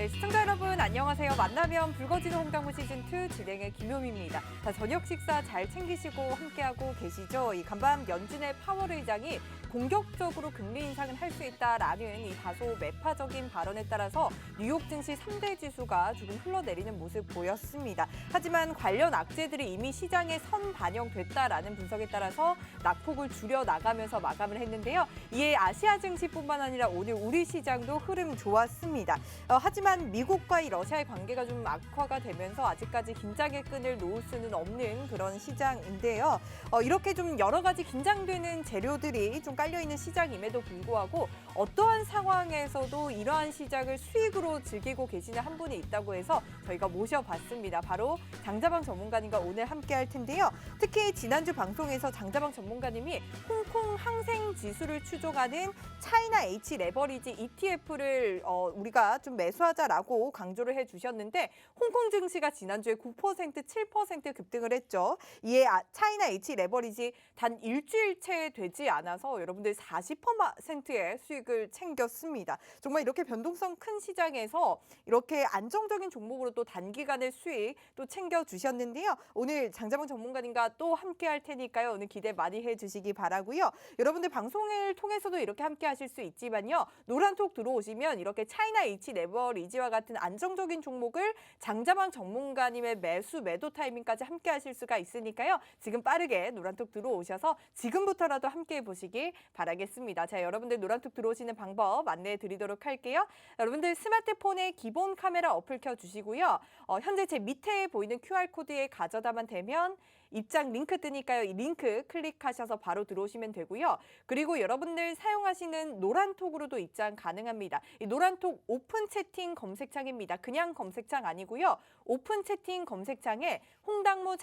네, 시청자 여러분 안녕하세요. 만나면 붉어지는 홍당무 시즌2 진행의 김효미입니다. 자, 저녁 식사 잘 챙기시고 함께하고 계시죠? 이 간밤 연준의 파월 의장이 공격적으로 금리 인상을 할 수 있다라는 이 다소 매파적인 발언에 따라서 뉴욕 증시 3대 지수가 조금 흘러내리는 모습 보였습니다. 하지만 관련 악재들이 이미 시장에 선반영됐다라는 분석에 따라서 낙폭을 줄여 나가면서 마감을 했는데요. 이에 아시아 증시뿐만 아니라 오늘 우리 시장도 흐름 좋았습니다. 하지만 미국과 이 러시아의 관계가 좀 악화가 되면서 아직까지 긴장의 끈을 놓을 수는 없는 그런 시장인데요. 이렇게 좀 여러 가지 긴장되는 재료들이 좀 깔려있는 시장임에도 불구하고 어떠한 상황에서도 이러한 시장을 수익으로 즐기고 계시는 한 분이 있다고 해서 저희가 모셔봤습니다. 바로 장자방 전문가님과 오늘 함께할 텐데요. 특히 지난주 방송에서 장자방 전문가님이 홍콩 항생 지수를 추종하는 차이나 H 레버리지 ETF를 우리가 좀 매수하자라고 강조를 해주셨는데 홍콩 증시가 지난주에 9%, 7% 급등을 했죠. 이에 차이나 H 레버리지 단 일주일째 되지 않아서 여러분들 40%의 수익을 챙겼습니다. 정말 이렇게 변동성 큰 시장에서 이렇게 안정적인 종목으로 또 단기간의 수익 또 챙겨주셨는데요. 오늘 장자방 전문가님과 또 함께 할 테니까요. 오늘 기대 많이 해주시기 바라고요. 여러분들 방송을 통해서도 이렇게 함께 하실 수 있지만요. 노란톡 들어오시면 이렇게 차이나 H 레버리지와 같은 안정적인 종목을 장자방 전문가님의 매도 타이밍까지 함께 하실 수가 있으니까요. 지금 빠르게 노란톡 들어오셔서 지금부터라도 함께 해보시기 바라겠습니다. 자, 여러분들 노란톡 들어오시는 방법 안내해 드리도록 할게요. 여러분들 스마트폰에 기본 카메라 어플 켜주시고요. 현재 제 밑에 보이는 QR코드에 가져다만 되면 입장 링크 뜨니까요. 이 링크 클릭하셔서 바로 들어오시면 되고요. 그리고 여러분들 사용하시는 노란톡으로도 입장 가능합니다. 이 노란톡 오픈 채팅 검색창입니다. 그냥 검색창 아니고요. 오픈 채팅 검색창에 홍당무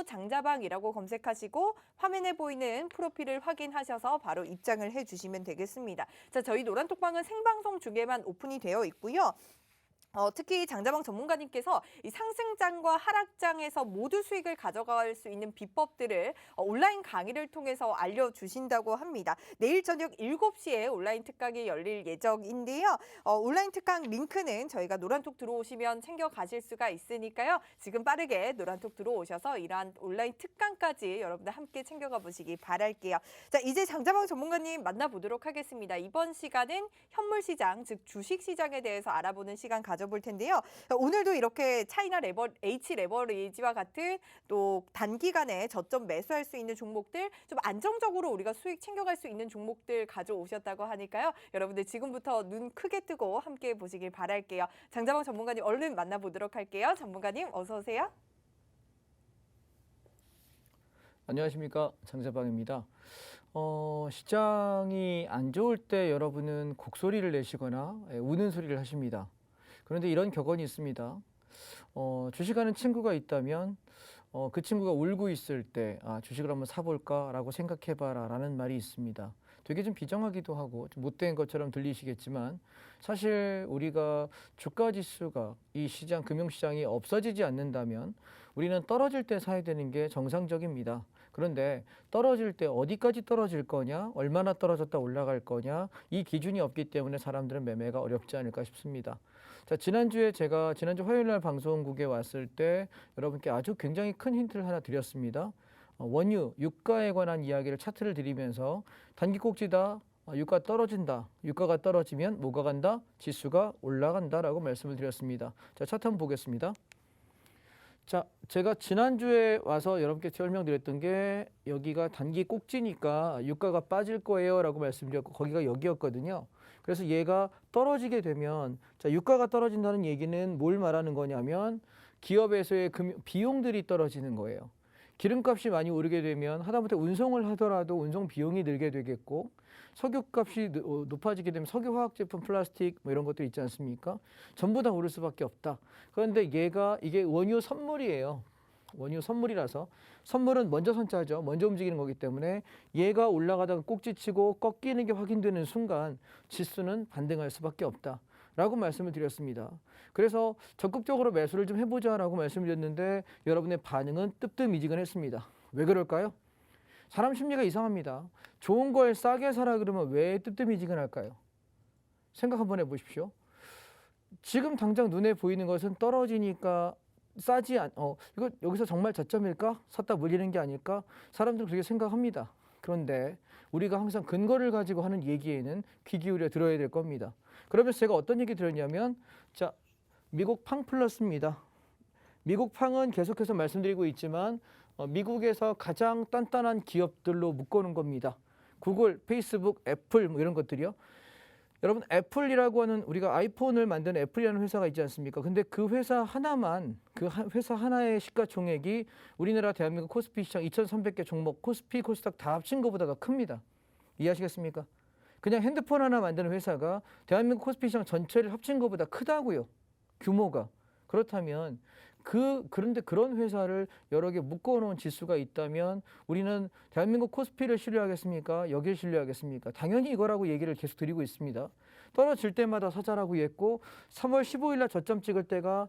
장자방이라고 검색하시고 화면에 보이는 프로필을 확인하셔서 바로 입장을 해주시면 되겠습니다. 자, 저희 노란톡방은 생방송 중에만 오픈이 되어 있고요. 특히 장자방 전문가님께서 이 상승장과 하락장에서 모두 수익을 가져갈 수 있는 비법들을 온라인 강의를 통해서 알려주신다고 합니다. 내일 저녁 7시에 온라인 특강이 열릴 예정인데요. 온라인 특강 링크는 저희가 노란톡 들어오시면 챙겨가실 수가 있으니까요. 지금 빠르게 노란톡 들어오셔서 이러한 온라인 특강까지 여러분들 함께 챙겨가 보시기 바랄게요. 자, 이제 장자방 전문가님 만나보도록 하겠습니다. 이번 시간은 현물시장, 즉 주식시장에 대해서 알아보는 시간 가져볼 텐데요. 오늘도 이렇게 차이나 H 레버리지와 같은 또 단기간에 저점 매수할 수 있는 종목들, 좀 안정적으로 우리가 수익 챙겨갈 수 있는 종목들 가져오셨다고 하니까요. 여러분들 지금부터 눈 크게 뜨고 함께 보시길 바랄게요. 장자방 전문가님 얼른 만나보도록 할게요. 전문가님 어서 오세요. 안녕하십니까, 장자방입니다. 시장이 안 좋을 때 여러분은 곡소리를 내시거나 우는 소리를 하십니다. 그런데 이런 격언이 있습니다. 주식하는 친구가 있다면 그 친구가 울고 있을 때 주식을 한번 사볼까라고 생각해봐라 라는 말이 있습니다. 되게 좀 비정하기도 하고 좀 못된 것처럼 들리시겠지만 사실 우리가 주가지수가 이 시장, 금융시장이 없어지지 않는다면 우리는 떨어질 때 사야 되는 게 정상적입니다. 그런데 떨어질 때 어디까지 떨어질 거냐, 얼마나 떨어졌다 올라갈 거냐, 이 기준이 없기 때문에 사람들은 매매가 어렵지 않을까 싶습니다. 자, 지난주 화요일 날 방송국에 왔을 때 여러분께 아주 굉장히 큰 힌트를 하나 드렸습니다. 원유, 유가에 관한 이야기를 차트를 드리면서 단기 꼭지다, 유가 떨어진다. 유가가 떨어지면 뭐가 간다? 지수가 올라간다라고 말씀을 드렸습니다. 자, 차트 한번 보겠습니다. 자, 제가 지난주에 와서 여러분께 설명드렸던 게 여기가 단기 꼭지니까 유가가 빠질 거예요 라고 말씀드렸고 거기가 여기였거든요. 그래서 얘가 떨어지게 되면 자, 유가가 떨어진다는 얘기는 뭘 말하는 거냐면 기업에서의 비용들이 떨어지는 거예요. 기름값이 많이 오르게 되면 하다못해 운송을 하더라도 운송 비용이 늘게 되겠고 석유값이 높아지게 되면 석유화학 제품, 플라스틱 뭐 이런 것도 있지 않습니까? 전부 다 오를 수밖에 없다. 그런데 이게 원유 선물이에요. 원유 선물이라서 선물은 먼저 선차죠. 먼저 움직이는 거기 때문에 얘가 올라가다가 꼭지치고 꺾이는 게 확인되는 순간 지수는 반등할 수밖에 없다. 라고 말씀을 드렸습니다. 그래서 적극적으로 매수를 좀 해보자라고 말씀드렸는데 여러분의 반응은 뜨뜻미지근했습니다. 왜 그럴까요? 사람 심리가 이상합니다. 좋은 걸 싸게 사라 그러면 왜 뜨뜻미지근할까요? 생각 한번 해보십시오. 지금 당장 눈에 보이는 것은 떨어지니까 이거 여기서 정말 저점일까? 샀다 물리는 게 아닐까? 사람들은 그렇게 생각합니다. 그런데 우리가 항상 근거를 가지고 하는 얘기에는 귀 기울여 들어야 될 겁니다. 그러면서 제가 어떤 얘기 들었냐면, 자, 미국 팡 플러스입니다. 미국 팡은 계속해서 말씀드리고 있지만 미국에서 가장 단단한 기업들로 묶어놓은 겁니다. 구글, 페이스북, 애플 뭐 이런 것들이요. 여러분, 애플이라고 하는, 우리가 아이폰을 만드는 애플이라는 회사가 있지 않습니까? 근데 그 회사 하나만, 회사 하나의 시가총액이 우리나라 대한민국 코스피 시장 2,300개 종목, 코스피, 코스닥 다 합친 것보다 더 큽니다. 이해하시겠습니까? 그냥 핸드폰 하나 만드는 회사가 대한민국 코스피 시장 전체를 합친 것보다 크다고요. 규모가. 그렇다면 그런데 그런 회사를 여러 개 묶어놓은 지수가 있다면 우리는 대한민국 코스피를 신뢰하겠습니까? 여기를 신뢰하겠습니까? 당연히 이거라고 얘기를 계속 드리고 있습니다. 떨어질 때마다 사자라고 했고 3월 15일 날 저점 찍을 때가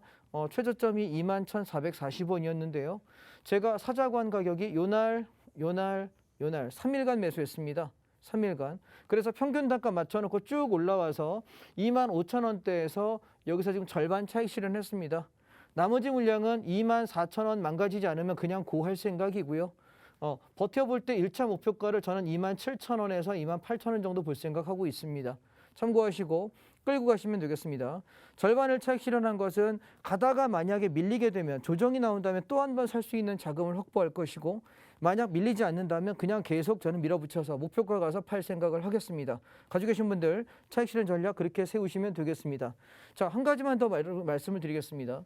최저점이 21,440원이었는데요. 제가 사자관 가격이 요날 3일간 매수했습니다. 3일간. 그래서 평균 단가 맞춰놓고 쭉 올라와서 25,000원대에서 여기서 지금 절반 차익 실현했습니다. 나머지 물량은 24,000원 망가지지 않으면 그냥 고할 생각이고요. 버텨볼 때 1차 목표가를 저는 27,000원에서 28,000원 정도 볼 생각하고 있습니다. 참고하시고 끌고 가시면 되겠습니다. 절반을 차익 실현한 것은 가다가 만약에 밀리게 되면 조정이 나온다면 또 한 번 살 수 있는 자금을 확보할 것이고 만약 밀리지 않는다면 그냥 계속 저는 밀어붙여서 목표가 가서 팔 생각을 하겠습니다. 가지고 계신 분들 차익 실현 전략 그렇게 세우시면 되겠습니다. 자, 한 가지만 더 말씀을 드리겠습니다.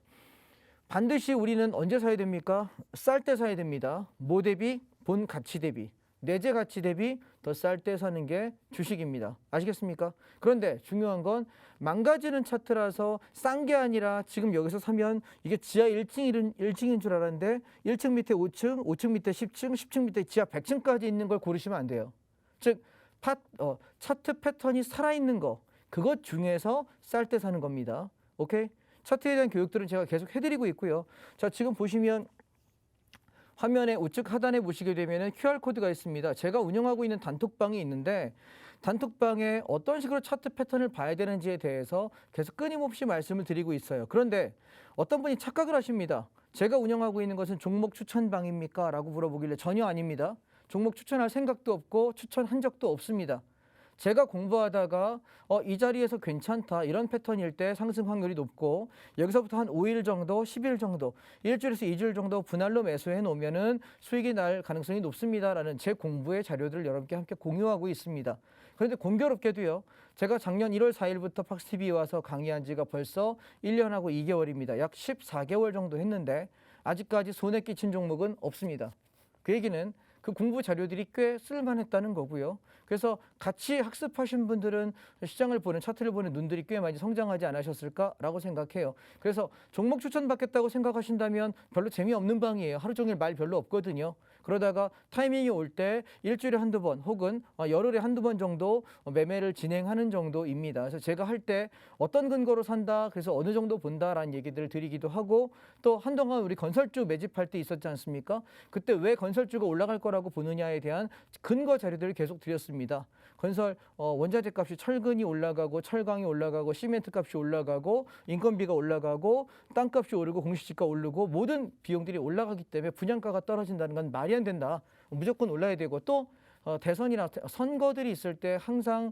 반드시 우리는 언제 사야 됩니까? 쌀 때 사야 됩니다. 뭐 대비? 본 가치 대비. 내재 가치 대비 더 쌀 때 사는 게 주식입니다. 아시겠습니까? 그런데 중요한 건 망가지는 차트라서 싼 게 아니라 지금 여기서 사면 이게 지하 1층인 줄 알았는데 1층 밑에 5층, 5층 밑에 10층, 10층 밑에 지하 100층까지 있는 걸 고르시면 안 돼요. 즉 차트 패턴이 살아있는 거 그것 중에서 쌀 때 사는 겁니다. 오케이? 차트에 대한 교육들은 제가 계속 해드리고 있고요. 자, 지금 보시면 화면의 우측 하단에 보시게 되면 QR코드가 있습니다. 제가 운영하고 있는 단톡방이 있는데 단톡방에 어떤 식으로 차트 패턴을 봐야 되는지에 대해서 계속 끊임없이 말씀을 드리고 있어요. 그런데 어떤 분이 착각을 하십니다. 제가 운영하고 있는 것은 종목 추천방입니까? 라고 물어보길래 전혀 아닙니다. 종목 추천할 생각도 없고 추천한 적도 없습니다. 제가 공부하다가 이 자리에서 괜찮다 이런 패턴일 때 상승 확률이 높고 여기서부터 한 5일 정도, 10일 정도, 일주일에서 2주일 정도 분할로 매수해 놓으면은 수익이 날 가능성이 높습니다라는 제 공부의 자료들을 여러분께 함께 공유하고 있습니다. 그런데 공교롭게도요. 제가 작년 1월 4일부터 팍스TV에 와서 강의한 지가 벌써 1년하고 2개월입니다. 약 14개월 정도 했는데 아직까지 손에 끼친 종목은 없습니다. 그 얘기는 그 공부 자료들이 꽤 쓸만했다는 거고요. 그래서 같이 학습하신 분들은 시장을 보는 차트를 보는 눈들이 꽤 많이 성장하지 않으셨을까라고 생각해요. 그래서 종목 추천받겠다고 생각하신다면 별로 재미없는 방이에요. 하루 종일 말 별로 없거든요. 그러다가 타이밍이 올 때 일주일에 한두 번 혹은 열흘에 한두 번 정도 매매를 진행하는 정도입니다. 그래서 제가 할 때 어떤 근거로 산다, 그래서 어느 정도 본다라는 얘기들을 드리기도 하고 또 한동안 우리 건설주 매집할 때 있었지 않습니까? 그때 왜 건설주가 올라갈 거라고 보느냐에 대한 근거 자료들을 계속 드렸습니다. 건설 원자재 값이 철근이 올라가고 철강이 올라가고 시멘트 값이 올라가고 인건비가 올라가고 땅값이 오르고 공시지가 오르고 모든 비용들이 올라가기 때문에 분양가가 떨어진다는 건 말이 안 된다. 무조건 올라야 되고 또 대선이나 선거들이 있을 때 항상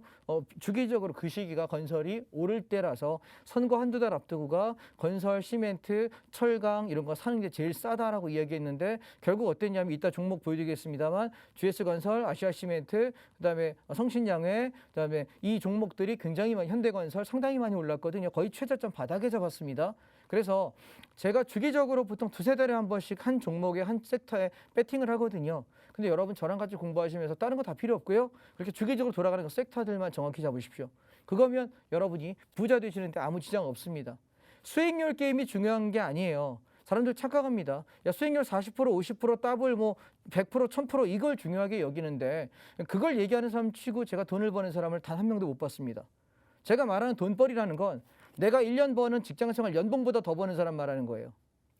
주기적으로 그 시기가 건설이 오를 때라서 선거 한두 달 앞두고가 건설, 시멘트, 철강 이런 거 사는 게 제일 싸다라고 이야기했는데 결국 어땠냐면 이따 종목 보여드리겠습니다만 GS건설, 아시아시멘트, 그다음에 성신양회, 그다음에 이 종목들이 굉장히 많이 현대건설 상당히 많이 올랐거든요. 거의 최저점 바닥에 잡았습니다. 그래서 제가 주기적으로 보통 두세 달에 한 번씩 한 종목에 한 섹터에 배팅을 하거든요. 근데 여러분 저랑 같이 공부하시면서 다른 거 다 필요 없고요. 그렇게 주기적으로 돌아가는 그 섹터들만 정확히 잡으십시오. 그거면 여러분이 부자 되시는데 아무 지장 없습니다. 수익률 게임이 중요한 게 아니에요. 사람들 착각합니다. 야, 수익률 40%, 50%, 더블, 100%, 1000% 이걸 중요하게 여기는데 그걸 얘기하는 사람 치고 제가 돈을 버는 사람을 단 한 명도 못 봤습니다. 제가 말하는 돈벌이라는 건 내가 1년 버는 직장생활 연봉보다 더 버는 사람 말하는 거예요.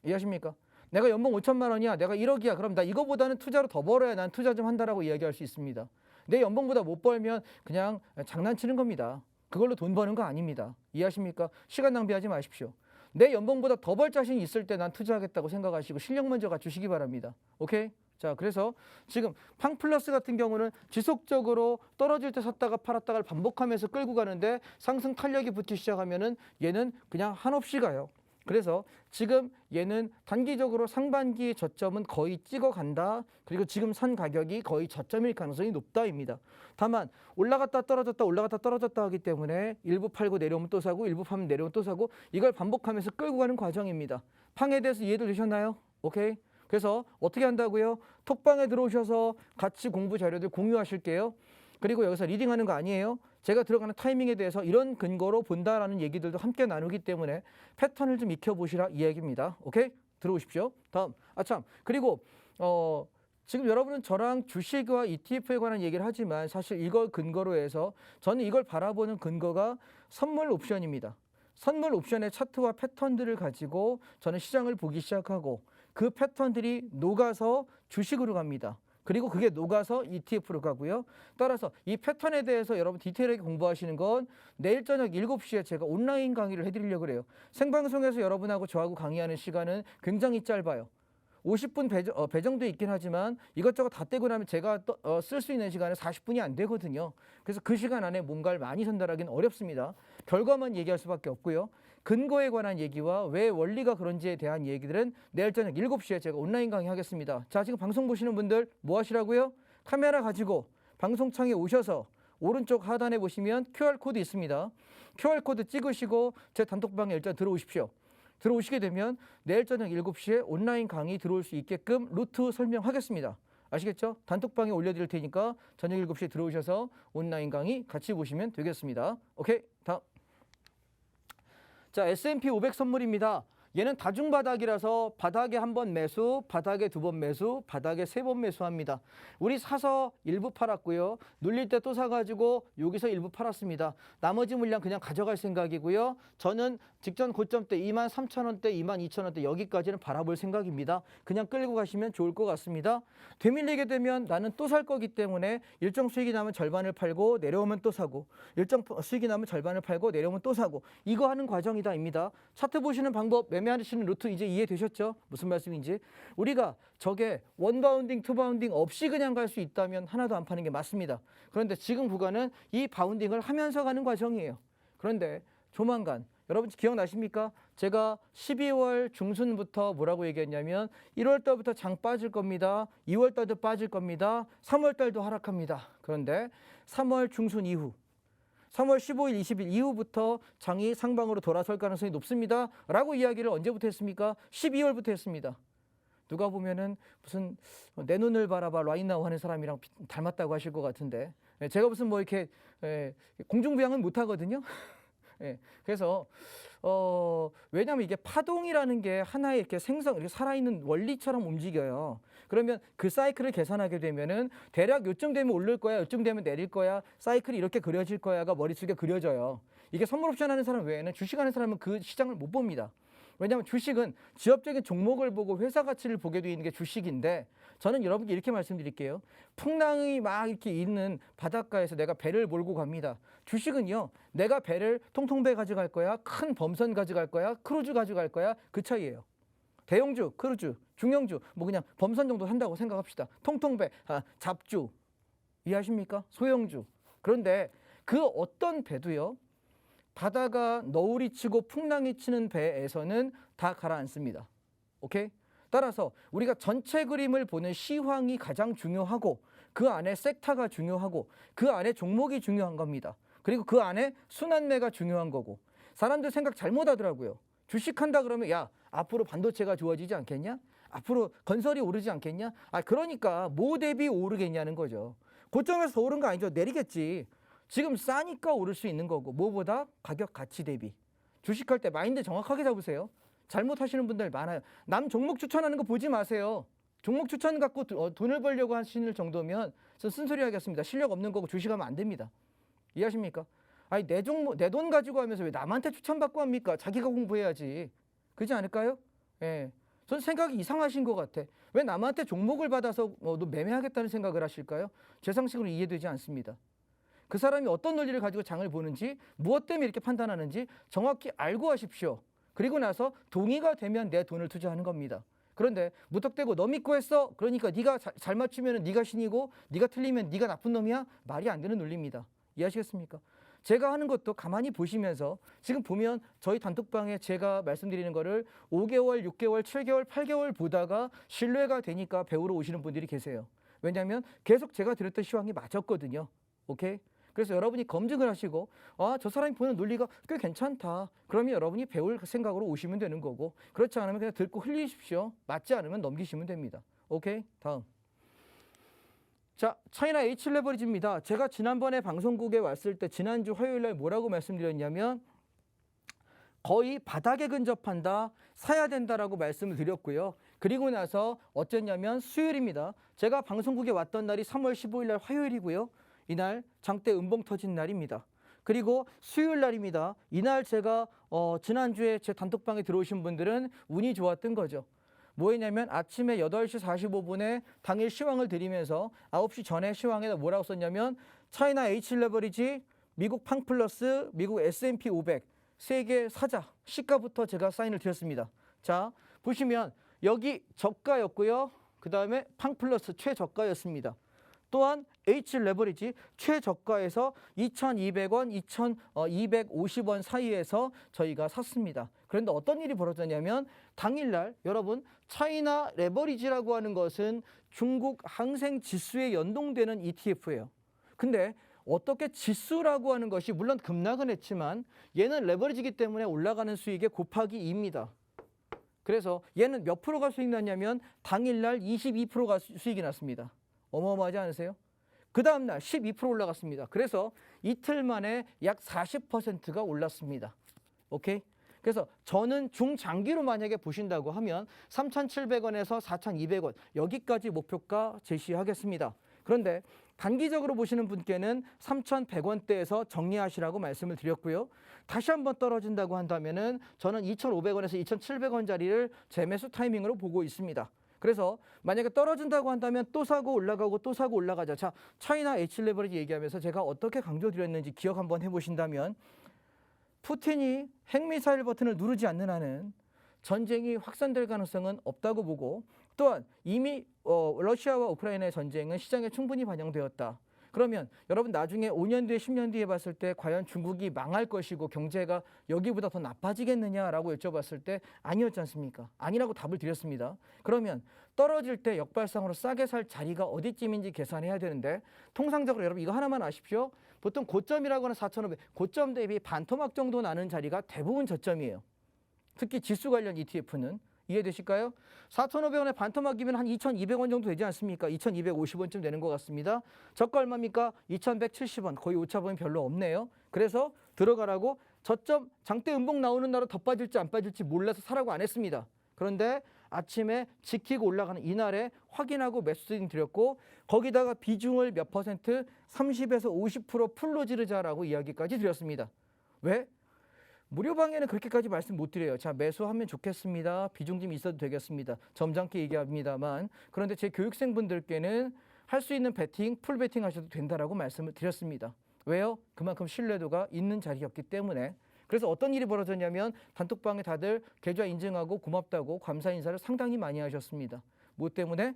이해하십니까? 내가 연봉 5천만 원이야. 내가 1억이야. 그럼 나 이거보다는 투자로 더 벌어야 난 투자 좀 한다라고 이야기할 수 있습니다. 내 연봉보다 못 벌면 그냥 장난치는 겁니다. 그걸로 돈 버는 거 아닙니다. 이해하십니까? 시간 낭비하지 마십시오. 내 연봉보다 더 벌 자신이 있을 때 난 투자하겠다고 생각하시고 실력 먼저 갖추시기 바랍니다. 오케이? 자, 그래서 지금 팡플러스 같은 경우는 지속적으로 떨어질 때 샀다가 팔았다가 반복하면서 끌고 가는데 상승 탄력이 붙기 시작하면은 얘는 그냥 한없이 가요. 그래서 지금 얘는 단기적으로 상반기 저점은 거의 찍어간다. 그리고 지금 산 가격이 거의 저점일 가능성이 높다입니다. 다만 올라갔다 떨어졌다 올라갔다 떨어졌다 하기 때문에 일부 팔고 내려오면 또 사고 일부 파면 내려오면 또 사고 이걸 반복하면서 끌고 가는 과정입니다. 팡에 대해서 이해도 되셨나요? 오케이? 그래서 어떻게 한다고요? 톡방에 들어오셔서 같이 공부 자료들 공유하실게요. 그리고 여기서 리딩하는 거 아니에요. 제가 들어가는 타이밍에 대해서 이런 근거로 본다라는 얘기들도 함께 나누기 때문에 패턴을 좀 익혀보시라 이 얘기입니다. 오케이? 들어오십시오. 다음. 아참. 그리고 지금 여러분은 저랑 주식과 ETF에 관한 얘기를 하지만 사실 이걸 근거로 해서 저는 이걸 바라보는 근거가 선물 옵션입니다. 선물 옵션의 차트와 패턴들을 가지고 저는 시장을 보기 시작하고 그 패턴들이 녹아서 주식으로 갑니다. 그리고 그게 녹아서 ETF로 가고요. 따라서 이 패턴에 대해서 여러분 디테일하게 공부하시는 건 내일 저녁 7시에 제가 온라인 강의를 해드리려고 그래요. 생방송에서 여러분하고 저하고 강의하는 시간은 굉장히 짧아요. 50분 배정돼 있긴 하지만 이것저것 다 떼고 나면 제가 쓸 수 있는 시간은 40분이 안 되거든요. 그래서 그 시간 안에 뭔가를 많이 전달하기는 어렵습니다. 결과만 얘기할 수밖에 없고요. 근거에 관한 얘기와 왜 원리가 그런지에 대한 얘기들은 내일 저녁 7시에 제가 온라인 강의 하겠습니다. 자, 지금 방송 보시는 분들 뭐 하시라고요? 카메라 가지고 방송창에 오셔서 오른쪽 하단에 보시면 QR코드 있습니다. QR코드 찍으시고 제 단톡방에 일단 들어오십시오. 들어오시게 되면 내일 저녁 7시에 온라인 강의 들어올 수 있게끔 루트 설명하겠습니다. 아시겠죠? 단톡방에 올려드릴 테니까 저녁 7시에 들어오셔서 온라인 강의 같이 보시면 되겠습니다. 오케이, 다음. 자, S&P 500 선물입니다. 얘는 다중바닥이라서 바닥에 한 번 매수, 바닥에 두 번 매수, 바닥에 세 번 매수합니다. 우리 사서 일부 팔았고요. 눌릴 때 또 사가지고 여기서 일부 팔았습니다. 나머지 물량 그냥 가져갈 생각이고요. 저는 직전 고점 때 23,000원대, 22,000원대 여기까지는 바라볼 생각입니다. 그냥 끌고 가시면 좋을 것 같습니다. 되밀리게 되면 나는 또 살 거기 때문에 일정 수익이 나면 절반을 팔고 내려오면 또 사고 일정 수익이 나면 절반을 팔고 내려오면 또 사고 이거 하는 과정이다입니다. 차트 보시는 방법 매매하시는 루트 이제 이해되셨죠? 무슨 말씀인지. 우리가 저게 원바운딩, 투바운딩 없이 그냥 갈 수 있다면 하나도 안 파는 게 맞습니다. 그런데 지금 구간은 이 바운딩을 하면서 가는 과정이에요. 그런데 조만간 여러분 기억나십니까? 제가 12월 중순부터 뭐라고 얘기했냐면 1월 달부터 장 빠질 겁니다. 2월 달도 빠질 겁니다. 3월 달도 하락합니다. 그런데 3월 중순 이후 3월 15일, 20일 이후부터 장이 상방으로 돌아설 가능성이 높습니다. 라고 이야기를 언제부터 했습니까? 12월부터 했습니다. 누가 보면은 무슨 내 눈을 바라봐 라인나우 하는 사람이랑 닮았다고 하실 것 같은데 제가 무슨 뭐 이렇게 공중부양은 못하거든요. 그래서 왜냐하면 이게 파동이라는 게 하나의 이렇게 이렇게 살아있는 원리처럼 움직여요. 그러면 그 사이클을 계산하게 되면은 대략 요쯤 되면 오를 거야, 요쯤 되면 내릴 거야, 사이클이 이렇게 그려질 거야가 머릿속에 그려져요. 이게 선물 옵션 하는 사람 외에는 주식하는 사람은 그 시장을 못 봅니다. 왜냐하면 주식은 지역적인 종목을 보고 회사 가치를 보게 되어 있는 게 주식인데 저는 여러분께 이렇게 말씀드릴게요. 풍랑이 막 이렇게 있는 바닷가에서 내가 배를 몰고 갑니다. 주식은요. 내가 배를 통통배 가져갈 거야, 큰 범선 가져갈 거야, 크루즈 가져갈 거야 그 차이예요. 대형주, 크루즈, 중형주 뭐 그냥 범선 정도 한다고 생각합시다. 통통배, 잡주 이해하십니까? 소형주. 그런데 그 어떤 배도요. 바다가 너울이 치고 풍랑이 치는 배에서는 다 가라앉습니다. 오케이? 따라서 우리가 전체 그림을 보는 시황이 가장 중요하고 그 안에 섹터가 중요하고 그 안에 종목이 중요한 겁니다. 그리고 그 안에 순환매가 중요한 거고 사람들 생각 잘못하더라고요. 주식한다 그러면 야 앞으로 반도체가 좋아지지 않겠냐? 앞으로 건설이 오르지 않겠냐? 그러니까 뭐 대비 오르겠냐는 거죠. 고점에서 오른 거 아니죠. 내리겠지. 지금 싸니까 오를 수 있는 거고 뭐보다 가격 가치 대비. 주식할 때 마인드 정확하게 잡으세요. 잘못하시는 분들 많아요. 남 종목 추천하는 거 보지 마세요. 종목 추천 갖고 돈을 벌려고 하시는 정도면 전 쓴소리 하겠습니다. 실력 없는 거고 주식하면 안 됩니다. 이해하십니까? 내 돈 가지고 하면서 왜 남한테 추천받고 합니까? 자기가 공부해야지. 그렇지 않을까요? 예. 전 생각이 이상하신 것 같아. 왜 남한테 종목을 받아서 매매하겠다는 생각을 하실까요? 제 상식으로 이해되지 않습니다. 그 사람이 어떤 논리를 가지고 장을 보는지, 무엇 때문에 이렇게 판단하는지 정확히 알고 하십시오. 그리고 나서 동의가 되면 내 돈을 투자하는 겁니다. 그런데 무턱대고 너 믿고 했어? 그러니까 네가 잘 맞추면 네가 신이고 네가 틀리면 네가 나쁜 놈이야? 말이 안 되는 논리입니다. 이해하시겠습니까? 제가 하는 것도 가만히 보시면서 지금 보면 저희 단톡방에 제가 말씀드리는 거를 5개월, 6개월, 7개월, 8개월 보다가 신뢰가 되니까 배우러 오시는 분들이 계세요. 왜냐하면 계속 제가 드렸던 시황이 맞았거든요. 오케이? 그래서 여러분이 검증을 하시고 저 사람이 보는 논리가 꽤 괜찮다. 그러면 여러분이 배울 생각으로 오시면 되는 거고, 그렇지 않으면 그냥 듣고 흘리십시오. 맞지 않으면 넘기시면 됩니다. 오케이? 다음. 자, 차이나 H 레버리지입니다. 제가 지난번에 방송국에 왔을 때 지난주 화요일 날 뭐라고 말씀드렸냐면 거의 바닥에 근접한다, 사야 된다라고 말씀을 드렸고요. 그리고 나서 어쨌냐면 수요일입니다. 제가 방송국에 왔던 날이 3월 15일 날 화요일이고요. 이날 장대 음봉 터진 날입니다. 그리고 수요일 날입니다. 이날 제가 지난주에 제 단톡방에 들어오신 분들은 운이 좋았던 거죠. 뭐였냐면 아침에 8시 45분에 당일 시황을 드리면서 9시 전에 시황에 뭐라고 썼냐면 차이나 H 레버리지, 미국 팡플러스, 미국 S&P 500 세 개 사자 시가부터 제가 사인을 드렸습니다. 자, 보시면 여기 저가였고요. 그 다음에 팡플러스 최저가였습니다. 또한 H 레버리지 최저가에서 2,200원, 2,250원 사이에서 저희가 샀습니다. 그런데 어떤 일이 벌어졌냐면 당일날 여러분 차이나 레버리지라고 하는 것은 중국 항생 지수에 연동되는 ETF예요. 근데 어떻게 지수라고 하는 것이 물론 급락은 했지만 얘는 레버리지이기 때문에 올라가는 수익의 곱하기 2입니다. 그래서 얘는 몇 프로가 수익 났냐면 당일날 22%가 수익이 났습니다. 어마어마하지 않으세요? 그 다음날 12% 올라갔습니다. 그래서 이틀 만에 약 40%가 올랐습니다. 오케이? 그래서 저는 중장기로 만약에 보신다고 하면 3,700원에서 4,200원 여기까지 목표가 제시하겠습니다. 그런데 단기적으로 보시는 분께는 3,100원대에서 정리하시라고 말씀을 드렸고요. 다시 한번 떨어진다고 한다면은 저는 2,500원에서 2,700원짜리를 재매수 타이밍으로 보고 있습니다. 그래서 만약에 떨어진다고 한다면 또 사고 올라가고 또 사고 올라가자. 자, 차이나 H 레버리지 얘기하면서 제가 어떻게 강조드렸는지 기억 한번 해보신다면 푸틴이 핵미사일 버튼을 누르지 않는 한은 전쟁이 확산될 가능성은 없다고 보고, 또한 이미 러시아와 우크라이나의 전쟁은 시장에 충분히 반영되었다. 그러면 여러분 나중에 5년 뒤에 10년 뒤에 봤을 때 과연 중국이 망할 것이고 경제가 여기보다 더 나빠지겠느냐라고 여쭤봤을 때 아니었지 않습니까? 아니라고 답을 드렸습니다. 그러면 떨어질 때 역발상으로 싸게 살 자리가 어디쯤인지 계산해야 되는데, 통상적으로 여러분 이거 하나만 아십시오. 보통 고점이라고 하는 4,500, 고점 대비 반토막 정도 나는 자리가 대부분 저점이에요. 특히 지수 관련 ETF는. 이해되실까요? 4,500원에 반토막이면 한 2,200원 정도 되지 않습니까? 2,250원쯤 되는 것 같습니다. 저가 얼마입니까? 2,170원. 거의 오차범위 별로 없네요. 그래서 들어가라고 저점 장대 음봉 나오는 날은 더 빠질지 안 빠질지 몰라서 사라고 안 했습니다. 그런데 아침에 지키고 올라가는 이날에 확인하고 매수진 드렸고, 거기다가 비중을 몇 퍼센트? 30에서 50% 풀로 지르자라고 이야기까지 드렸습니다. 왜? 무료방에는 그렇게까지 말씀 못 드려요. 자, 매수하면 좋겠습니다. 비중 좀 있어도 되겠습니다. 점잖게 얘기합니다만, 그런데 제 교육생분들께는 할 수 있는 베팅, 풀 베팅 하셔도 된다라고 말씀을 드렸습니다. 왜요? 그만큼 신뢰도가 있는 자리였기 때문에. 그래서 어떤 일이 벌어졌냐면 단톡방에 다들 계좌 인증하고 고맙다고 감사 인사를 상당히 많이 하셨습니다. 뭐 때문에?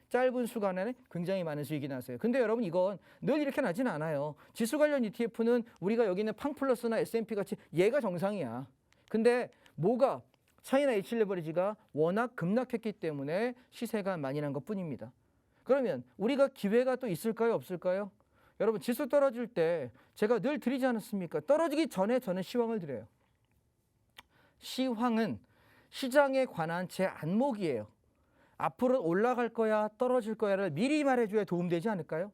짧은 수간에 굉장히 많은 수익이 났어요. 근데 여러분 이건 늘 이렇게 나진 않아요. 지수 관련 ETF는 우리가 여기 있는 팡플러스나 S&P 같이 얘가 정상이야. 근데 뭐가 차이나 H 레버리지가 워낙 급락했기 때문에 시세가 많이 난 것뿐입니다. 그러면 우리가 기회가 또 있을까요? 없을까요? 여러분 지수 떨어질 때 제가 늘 드리지 않았습니까? 떨어지기 전에 저는 시황을 드려요. 시황은 시장에 관한 제 안목이에요. 앞으로 올라갈 거야 떨어질 거야를 미리 말해줘야 도움되지 않을까요?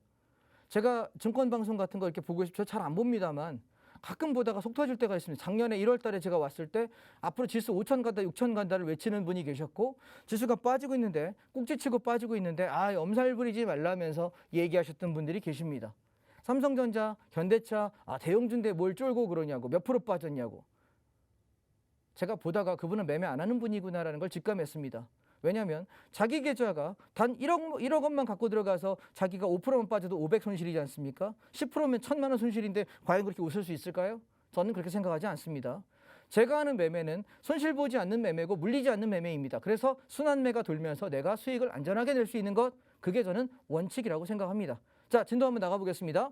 제가 증권방송 같은 거 이렇게 보고 싶죠. 잘 안 봅니다만 가끔 보다가 속 터질 때가 있습니다. 작년에 1월 달에 제가 왔을 때 앞으로 지수 5천 간다 6천 간다를 외치는 분이 계셨고, 지수가 빠지고 있는데 꼭지치고 빠지고 있는데 엄살 부리지 말라면서 얘기하셨던 분들이 계십니다. 삼성전자, 현대차, 대형주인데 뭘 쫄고 그러냐고, 몇 프로 빠졌냐고. 제가 보다가 그분은 매매 안 하는 분이구나라는 걸 직감했습니다. 왜냐하면 자기 계좌가 단 1억 원만 갖고 들어가서 자기가 5%만 빠져도 500 손실이지 않습니까? 10%면 1,000만 원 손실인데 과연 그렇게 웃을 수 있을까요? 저는 그렇게 생각하지 않습니다. 제가 하는 매매는 손실 보지 않는 매매고 물리지 않는 매매입니다. 그래서 순환매가 돌면서 내가 수익을 안전하게 낼 수 있는 것, 그게 저는 원칙이라고 생각합니다. 자, 진도 한번 나가보겠습니다.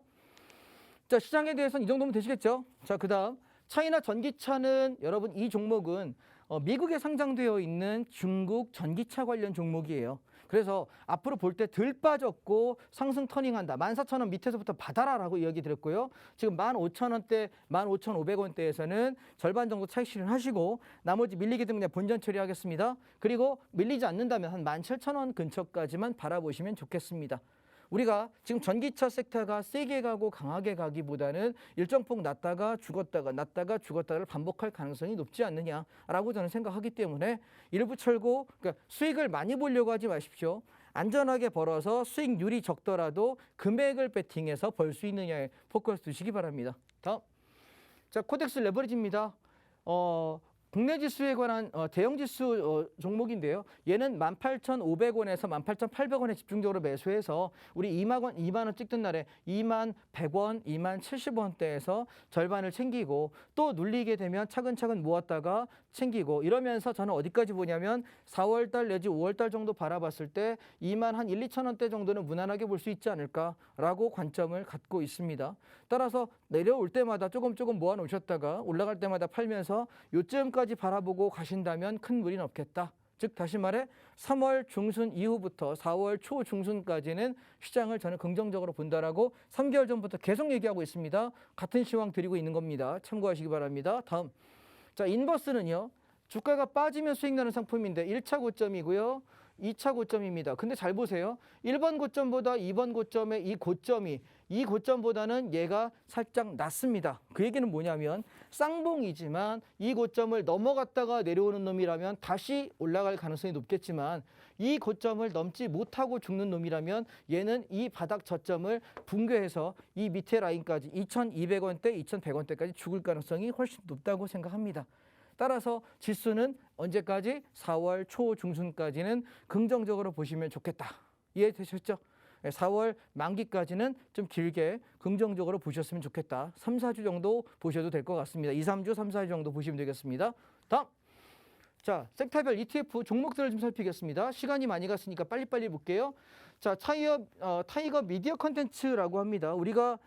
자, 시장에 대해서는 이 정도면 되시겠죠? 자, 그 다음 차이나 전기차는 여러분 이 종목은 미국에 상장되어 있는 중국 전기차 관련 종목이에요. 그래서 앞으로 볼 때 덜 빠졌고 상승 터닝한다. 14,000원 밑에서부터 받아라라고 이야기 드렸고요. 지금 15,000원대, 15,500원대에서는 절반 정도 차익 실현하시고 나머지 밀리게 되면 그냥 본전 처리하겠습니다. 그리고 밀리지 않는다면 한 17,000원 근처까지만 바라보시면 좋겠습니다. 우리가 지금 전기차 섹터가 세게 가고 강하게 가기보다는 일정 폭 났다가 죽었다가를 반복할 가능성이 높지 않느냐라고 저는 생각하기 때문에 일부 철고, 그러니까 수익을 많이 보려고 하지 마십시오. 안전하게 벌어서 수익률이 적더라도 금액을 베팅해서 벌 수 있느냐에 포커스 두시기 바랍니다. 다음, 자, 코덱스 레버리지입니다. 국내 지수에 관한 대형 지수 종목인데요. 얘는 18,500원에서 18,800원에 집중적으로 매수해서 우리 2만 원 찍던 날에 2만 100원, 2만 70원대에서 절반을 챙기고 또 눌리게 되면 차근차근 모았다가 챙기고 이러면서 저는 어디까지 보냐면 4월 달 내지 5월 달 정도 바라봤을 때 2만 한 1, 2천 원대 정도는 무난하게 볼 수 있지 않을까라고 관점을 갖고 있습니다. 따라서 내려올 때마다 조금 모아 놓으셨다가 올라갈 때마다 팔면서 요쯤까지 바라보고 가신다면 큰 무리는 없겠다. 즉 다시 말해 3월 중순 이후부터 4월 초 중순까지는 시장을 저는 긍정적으로 본다라고 3개월 전부터 계속 얘기하고 있습니다. 같은 시황 드리고 있는 겁니다. 참고하시기 바랍니다. 다음, 자, 인버스는요. 주가가 빠지면 수익 나는 상품인데 1차 고점이고요. 2차 고점입니다. 근데 잘 보세요. 1번 고점보다 2번 고점의 이 고점보다는 얘가 살짝 낮습니다. 그 얘기는 뭐냐면 쌍봉이지만 이 고점을 넘어갔다가 내려오는 놈이라면 다시 올라갈 가능성이 높겠지만 이 고점을 넘지 못하고 죽는 놈이라면 얘는 이 바닥 저점을 붕괴해서 이 밑에 라인까지 2,200원대, 2,100원대까지 죽을 가능성이 훨씬 높다고 생각합니다. 따라서 지수는 언제까지? 4월 초 중순까지는 긍정적으로 보시면 좋겠다. 이해되셨죠? 4월 만기까지는 좀 길게 긍정적으로 보셨으면 좋겠다. 3, 4주 정도 보셔도 될 것 같습니다. 2, 3주, 3, 4주 정도 보시면 되겠습니다. 다음. 자, 섹터별 ETF 종목들을 좀 살피겠습니다. 시간이 많이 갔으니까 빨리빨리 볼게요. 자, 타이거 미디어 컨텐츠라고 합니다. 우리가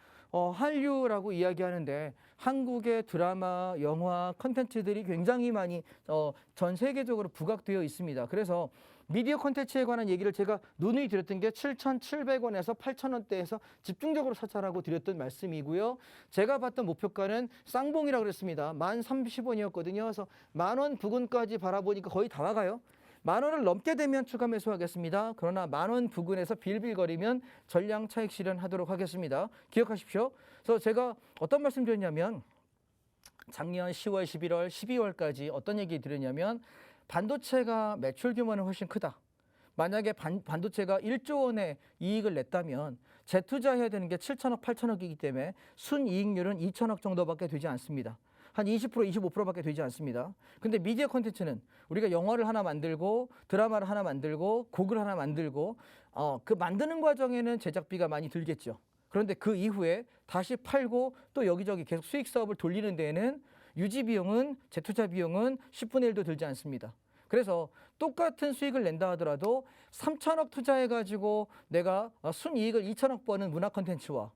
한류라고 이야기하는데 한국의 드라마, 영화, 컨텐츠들이 굉장히 많이 전 세계적으로 부각되어 있습니다. 그래서 미디어 컨텐츠에 관한 얘기를 제가 누누이 드렸던 게 7,700원에서 8,000원대에서 집중적으로 사찰하고 드렸던 말씀이고요. 제가 봤던 목표가는 쌍봉이라고 그랬습니다. 1030원이었거든요. 그래서 10,000원 부근까지 바라보니까 거의 다 와가요. 10,000원을 넘게 되면 추가 매수하겠습니다. 그러나 10,000원 부근에서 빌빌거리면 전량 차익 실현하도록 하겠습니다. 기억하십시오. 그래서 제가 어떤 말씀 드렸냐면 작년 10월, 11월, 12월까지 어떤 얘기 드렸냐면 반도체가 매출 규모는 훨씬 크다. 만약에 반도체가 1조 원의 이익을 냈다면 재투자해야 되는 게 7천억, 8천억이기 때문에 순이익률은 2천억 정도밖에 되지 않습니다. 한 20%, 25%밖에 되지 않습니다. 근데 미디어 콘텐츠는 우리가 영화를 하나 만들고 드라마를 하나 만들고 곡을 하나 만들고 그 만드는 과정에는 제작비가 많이 들겠죠. 그런데 그 이후에 다시 팔고 또 여기저기 계속 수익 사업을 돌리는 데에는 유지 비용은 재투자 비용은 10분의 1도 들지 않습니다. 그래서 똑같은 수익을 낸다 하더라도 3천억 투자해가지고 내가 순이익을 2천억 버는 문화 콘텐츠와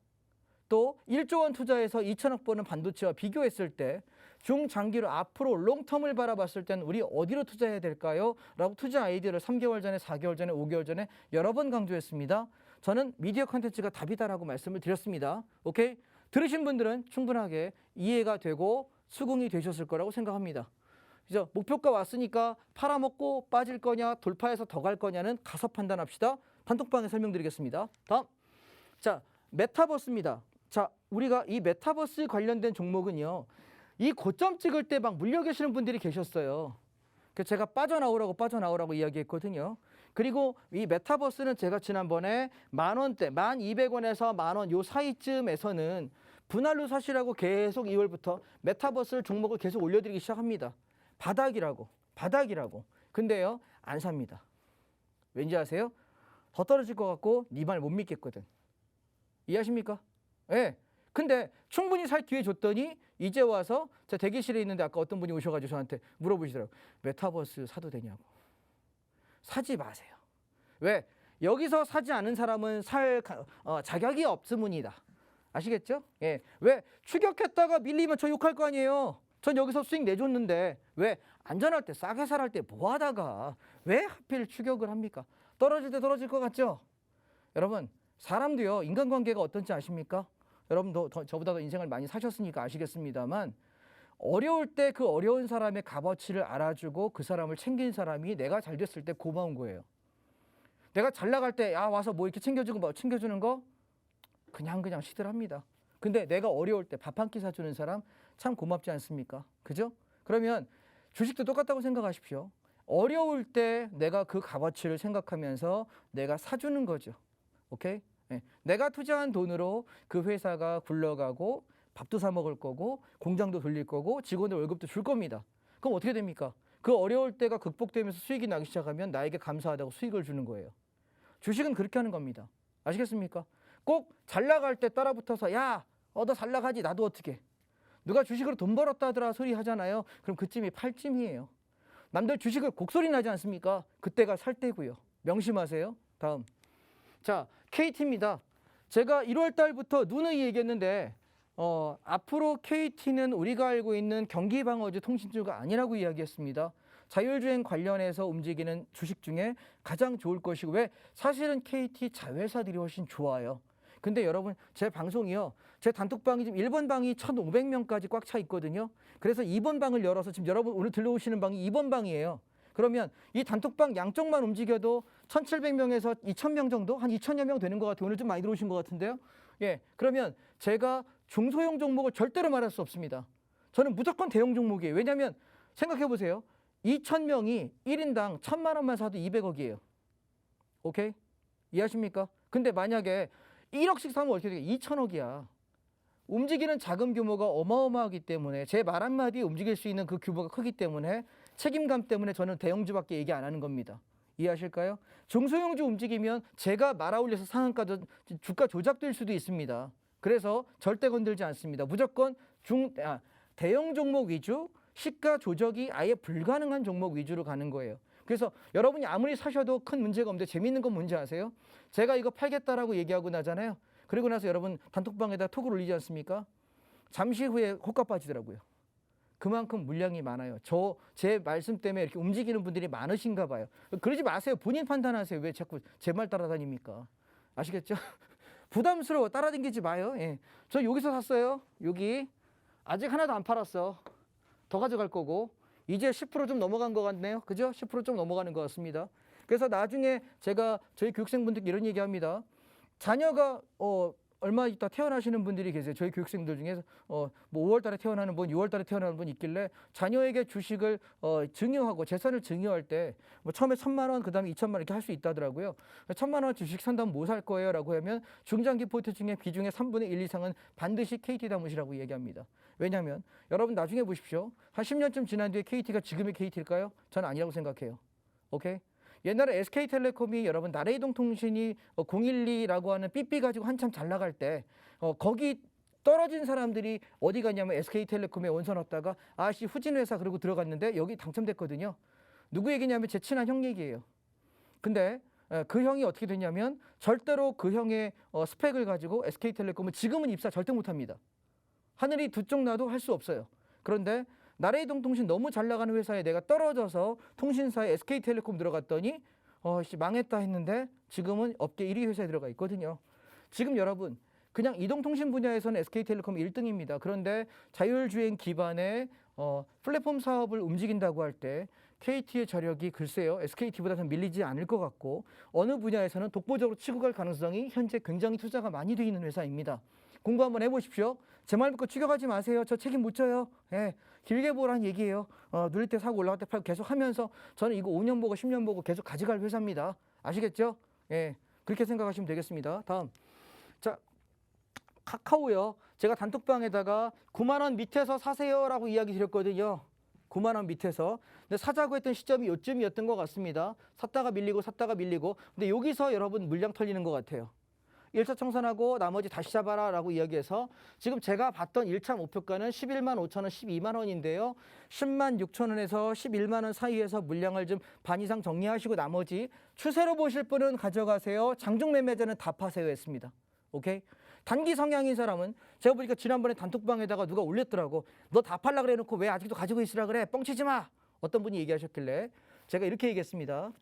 또 1조 원 투자해서 2천억 버는 반도체와 비교했을 때 중장기로 앞으로 롱텀을 바라봤을 때는 우리 어디로 투자해야 될까요? 라고 투자 아이디어를 3개월 전에, 4개월 전에, 5개월 전에 여러 번 강조했습니다. 저는 미디어 콘텐츠가 답이다라고 말씀을 드렸습니다. 오케이? 들으신 분들은 충분하게 이해가 되고 수긍이 되셨을 거라고 생각합니다. 그래서 목표가 왔으니까 팔아먹고 빠질 거냐 돌파해서 더 갈 거냐는 가서 판단합시다. 단톡방에 설명드리겠습니다. 다음. 자, 메타버스입니다. 자, 우리가 이 메타버스 관련된 종목은요. 이 고점 찍을 때 막 물려 계시는 분들이 계셨어요. 그래서 제가 빠져나오라고 이야기했거든요. 그리고 이 메타버스는 제가 지난번에 10,000원대, 1,200원에서 10,000원 요 사이쯤에서는 분할로 사시라고 계속 2월부터 메타버스 종목을 계속 올려드리기 시작합니다. 바닥이라고. 근데요, 안 삽니다. 왠지 아세요? 더 떨어질 것 같고 네 말 못 믿겠거든. 이해하십니까? 예. 근데 충분히 살 기회 줬더니 이제 와서 저 대기실에 있는데 아까 어떤 분이 오셔가지고 저한테 물어보시더라고요. 메타버스 사도 되냐고. 사지 마세요. 왜? 여기서 사지 않은 사람은 자격이 없음이다. 아시겠죠? 예. 왜? 추격했다가 밀리면 저 욕할 거 아니에요. 전 여기서 수익 내줬는데 왜? 안전할 때 싸게 살할 때 뭐 하다가 왜 하필 추격을 합니까? 떨어질 때 떨어질 것 같죠? 여러분 사람도요 인간관계가 어떤지 아십니까? 여러분도 저보다 더 인생을 많이 사셨으니까 아시겠습니다만 어려울 때 그 어려운 사람의 값어치를 알아주고 그 사람을 챙긴 사람이 내가 잘 됐을 때 고마운 거예요. 내가 잘 나갈 때 야 와서 뭐 이렇게 챙겨주고 뭐 챙겨주는 거 그냥 시들합니다. 근데 내가 어려울 때 밥 한 끼 사주는 사람 참 고맙지 않습니까? 그죠? 그러면 주식도 똑같다고 생각하십시오. 어려울 때 내가 그 값어치를 생각하면서 내가 사주는 거죠. 오케이? 네. 내가 투자한 돈으로 그 회사가 굴러가고 밥도 사 먹을 거고 공장도 돌릴 거고 직원들 월급도 줄 겁니다. 그럼 어떻게 됩니까? 그 어려울 때가 극복되면서 수익이 나기 시작하면 나에게 감사하다고 수익을 주는 거예요. 주식은 그렇게 하는 겁니다. 아시겠습니까? 꼭 잘 나갈 때 따라붙어서 야, 너 잘 나가지 나도 어떻게 누가 주식으로 돈 벌었다 하더라 소리 하잖아요. 그럼 그쯤이 팔찜이에요. 남들 주식을 곡소리 나지 않습니까? 그때가 살 때고요. 명심하세요. 다음. 자, KT입니다. 제가 1월 달부터 누누이 얘기했는데 앞으로 KT는 우리가 알고 있는 경기방어주 통신주가 아니라고 이야기했습니다. 자율주행 관련해서 움직이는 주식 중에 가장 좋을 것이고 왜? 사실은 KT 자회사들이 훨씬 좋아요. 근데 여러분 제 방송이요. 제 단톡방이 지금 1번 방이 1,500명까지 꽉 차 있거든요. 그래서 2번 방을 열어서 지금 여러분 오늘 들러오시는 방이 2번 방이에요. 그러면 이 단톡방 양쪽만 움직여도 1,700명에서 2,000명 정도? 한 2,000여 명 되는 것 같아요. 오늘 좀 많이 들어오신 것 같은데요. 예, 그러면 제가 중소형 종목을 절대로 말할 수 없습니다. 저는 무조건 대형 종목이에요. 왜냐하면 생각해 보세요. 2,000명이 1인당 1,000만 원만 사도 200억이에요. 오케이? 이해하십니까? 근데 만약에 1억씩 사면 어떻게 돼요? 2,000억이야. 움직이는 자금 규모가 어마어마하기 때문에 제 말 한마디에 움직일 수 있는 그 규모가 크기 때문에 책임감 때문에 저는 대형주밖에 얘기 안 하는 겁니다. 이해하실까요? 중소형주 움직이면 제가 말아올려서 상한가도 주가 조작될 수도 있습니다. 그래서 절대 건들지 않습니다. 무조건 대형 종목 위주, 시가 조작이 아예 불가능한 종목 위주로 가는 거예요. 그래서 여러분이 아무리 사셔도 큰 문제가 없는데 재밌는 건 뭔지 아세요? 제가 이거 팔겠다라고 얘기하고 나잖아요. 그리고 나서 여러분 단톡방에다 톡을 올리지 않습니까? 잠시 후에 호가 빠지더라고요. 그만큼 물량이 많아요. 제 말씀 때문에 이렇게 움직이는 분들이 많으신가 봐요. 그러지 마세요. 본인 판단하세요. 왜 자꾸 제 말 따라다닙니까? 아시겠죠? 부담스러워. 따라다니지 마요. 예. 저 여기서 샀어요. 여기. 아직 하나도 안 팔았어. 더 가져갈 거고. 이제 10% 좀 넘어간 것 같네요. 그죠? 10% 좀 넘어가는 것 같습니다. 그래서 나중에 제가 저희 교육생분들께 이런 얘기합니다. 자녀가 얼마 있다 태어나시는 분들이 계세요. 저희 교육생들 중에서 뭐 5월 달에 태어나는 분, 6월 달에 태어나는 분 있길래 자녀에게 주식을 증여하고 재산을 증여할 때 뭐 처음에 1,000만 원, 그다음에 2,000만 원 이렇게 할 수 있다더라고요. 1,000만 원 주식 산다면 뭐 살 거예요라고 하면 중장기 포트 중에 비중의 3분의 1 이상은 반드시 KT 담으시라고 얘기합니다. 왜냐하면 여러분 나중에 보십시오. 한 10년쯤 지난 뒤에 KT가 지금의 KT일까요? 저는 아니라고 생각해요. 오케이? 옛날에 SK텔레콤이 여러분 나래이동통신이 012라고 하는 삐삐 가지고 한참 잘 나갈 때 거기 떨어진 사람들이 어디 갔냐면 SK텔레콤에 원서 넣었다가 아씨 후진 회사 그러고 들어갔는데 여기 당첨됐거든요. 누구 얘기냐면 제 친한 형 얘기예요. 근데 그 형이 어떻게 됐냐면 절대로 그 형의 스펙을 가지고 SK텔레콤은 지금은 입사 절대 못합니다. 하늘이 두 쪽 나도 할 수 없어요. 그런데 나래이동통신 너무 잘 나가는 회사에 내가 떨어져서 통신사에 SK텔레콤 들어갔더니 망했다 했는데 지금은 업계 1위 회사에 들어가 있거든요. 지금 여러분 그냥 이동통신 분야에서는 SK텔레콤 1등입니다. 그런데 자율주행 기반의 플랫폼 사업을 움직인다고 할 때 KT의 저력이 글쎄요 SKT보다는 밀리지 않을 것 같고 어느 분야에서는 독보적으로 치고 갈 가능성이 현재 굉장히 투자가 많이 돼 있는 회사입니다. 공부 한번 해보십시오. 제 말 듣고 추격하지 마세요. 저 책임 못 져요. 예, 길게 보라는 얘기예요. 누릴 때 사고 올라갈 때 팔고 계속 하면서 저는 이거 5년 보고 10년 보고 계속 가져갈 회사입니다. 아시겠죠? 예, 그렇게 생각하시면 되겠습니다. 다음. 자, 카카오요. 제가 단톡방에다가 9만 원 밑에서 사세요라고 이야기 드렸거든요. 9만 원 밑에서. 근데 사자고 했던 시점이 요쯤이었던 것 같습니다. 샀다가 밀리고 샀다가 밀리고. 근데 여기서 여러분 물량 털리는 것 같아요. 1차 청산하고 나머지 다시 잡아라 라고 이야기해서 지금 제가 봤던 1차 목표가는 11만 5천 원, 12만 원인데요. 10만 6천 원에서 11만 원 사이에서 물량을 좀 반 이상 정리하시고 나머지 추세로 보실 분은 가져가세요. 장중 매매자는 다 파세요 했습니다. 오케이? 단기 성향인 사람은 제가 보니까 지난번에 단톡방에다가 누가 올렸더라고. 너 다 팔라 그래 놓고 왜 아직도 가지고 있으라 그래? 뻥치지 마. 어떤 분이 얘기하셨길래 제가 이렇게 얘기했습니다.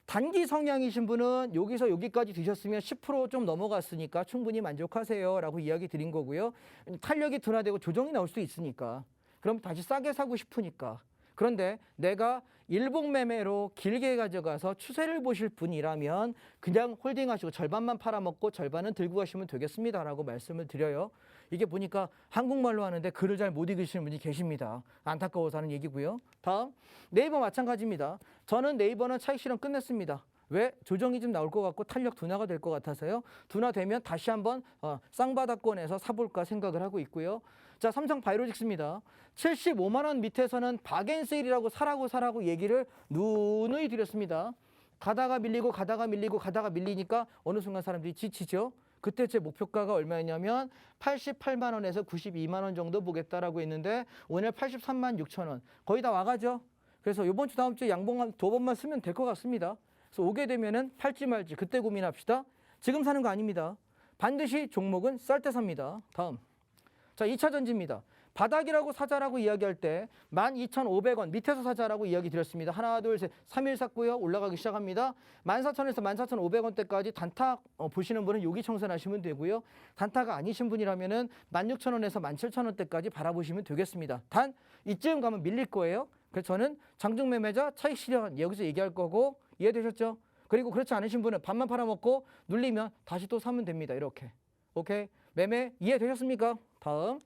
단기 성향이신 분은 여기서 여기까지 드셨으면 10% 좀 넘어갔으니까 충분히 만족하세요 라고 이야기 드린 거고요. 탄력이 둔화되고 조정이 나올 수도 있으니까. 그럼 다시 싸게 사고 싶으니까. 그런데 내가 일봉 매매로 길게 가져가서 추세를 보실 분이라면 그냥 홀딩하시고 절반만 팔아먹고 절반은 들고 가시면 되겠습니다 라고 말씀을 드려요. 이게 보니까 한국말로 하는데 글을 잘 못 읽으시는 분이 계십니다. 안타까워서 하는 얘기고요. 다음 네이버 마찬가지입니다. 저는 네이버는 차익 실현 끝냈습니다. 왜? 조정이 좀 나올 것 같고 탄력 둔화가 될 것 같아서요. 둔화되면 다시 한번 쌍바닥권에서 사볼까 생각을 하고 있고요. 자, 삼성 바이오로직스입니다. 75만 원 밑에서는 박앤세일이라고 사라고 얘기를 누누이 드렸습니다. 가다가 밀리고 가다가 밀리고 가다가 밀리니까 어느 순간 사람들이 지치죠. 그때 제 목표가가 얼마였냐면 88만 원에서 92만 원 정도 보겠다라고 했는데 오늘 83만 6천 원. 거의 다 와가죠. 그래서 이번 주 다음 주에 양봉 한 2번만 쓰면 될 것 같습니다. 그래서 오게 되면은 팔지 말지 그때 고민합시다. 지금 사는 거 아닙니다. 반드시 종목은 쌀 때 삽니다. 다음. 자, 2차 전지입니다. 바닥이라고 사자라고 이야기할 때 12,500원 밑에서 사자라고 이야기 드렸습니다. 하나, 둘, 셋, 3일 샀고요. 올라가기 시작합니다. 14,000원에서 14,500원대까지 단타 보시는 분은 여기 청산하시면 되고요. 단타가 아니신 분이라면은 16,000원에서 17,000원대까지 바라보시면 되겠습니다. 단 이쯤 가면 밀릴 거예요. 그래서 저는 장중 매매자 차익 실현 여기서 얘기할 거고 이해되셨죠? 그리고 그렇지 않으신 분은 반만 팔아먹고 눌리면 다시 또 사면 됩니다. 이렇게. 오케이? 매매 이해되셨습니까? 다음.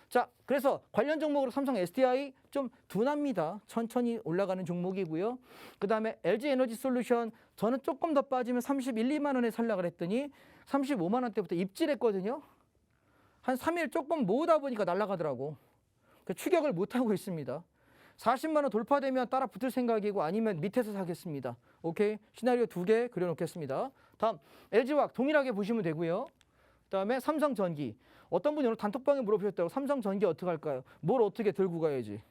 자, 그래서 관련 종목으로 삼성 SDI 좀 둔합니다. 천천히 올라가는 종목이고요. 그 다음에 LG 에너지 솔루션 저는 조금 더 빠지면 31, 2만 원에 살려고 했더니 35만 원대부터 입질했거든요. 한 3일 조금 모으다 보니까 날아가더라고. 추격을 못하고 있습니다. 40만 원 돌파되면 따라 붙을 생각이고 아니면 밑에서 사겠습니다. 오케이? 시나리오 2개 그려놓겠습니다. 다음 LG화학 동일하게 보시면 되고요. 그다음에 삼성전기. 어떤 분이 오늘 단톡방에 물어보셨다고 삼성전기 어떻게 할까요? 뭘 어떻게 들고 가야지?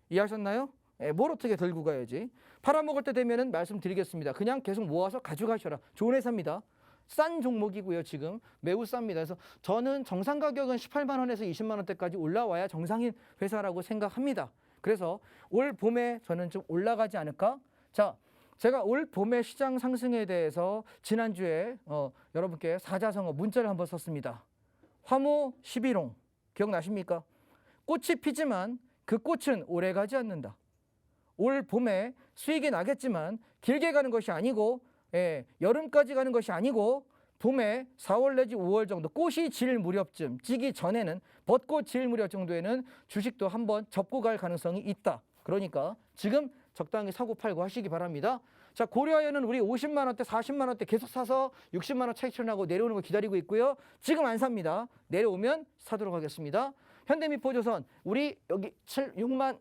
이해하셨나요? 네, 뭘 어떻게 들고 가야지? 팔아먹을 때 되면은 말씀드리겠습니다. 그냥 계속 모아서 가져가셔라. 좋은 회사입니다. 싼 종목이고요. 지금 매우 쌉니다. 그래서 저는 정상 가격은 18만 원에서 20만 원대까지 올라와야 정상인 회사라고 생각합니다. 그래서 올 봄에 저는 좀 올라가지 않을까? 자, 제가 올 봄의 시장 상승에 대해서 지난주에 여러분께 사자성어 문자를 한번 썼습니다. 화모 11홍 기억나십니까? 꽃이 피지만 그 꽃은 오래 가지 않는다. 올 봄에 수익이 나겠지만 길게 가는 것이 아니고 여름까지 가는 것이 아니고 봄에 4월 내지 5월 정도 꽃이 질 무렵쯤 지기 전에는 벚꽃 질 무렵 정도에는 주식도 한번 접고 갈 가능성이 있다. 그러니까 지금 적당히 사고 팔고 하시기 바랍니다. 자, 고려아연은 우리 50만 원대, 40만 원대 계속 사서 60만 원 차익 실현하고 내려오는 거 기다리고 있고요. 지금 안 삽니다. 내려오면 사도록 하겠습니다. 현대미포조선 우리 여기 6만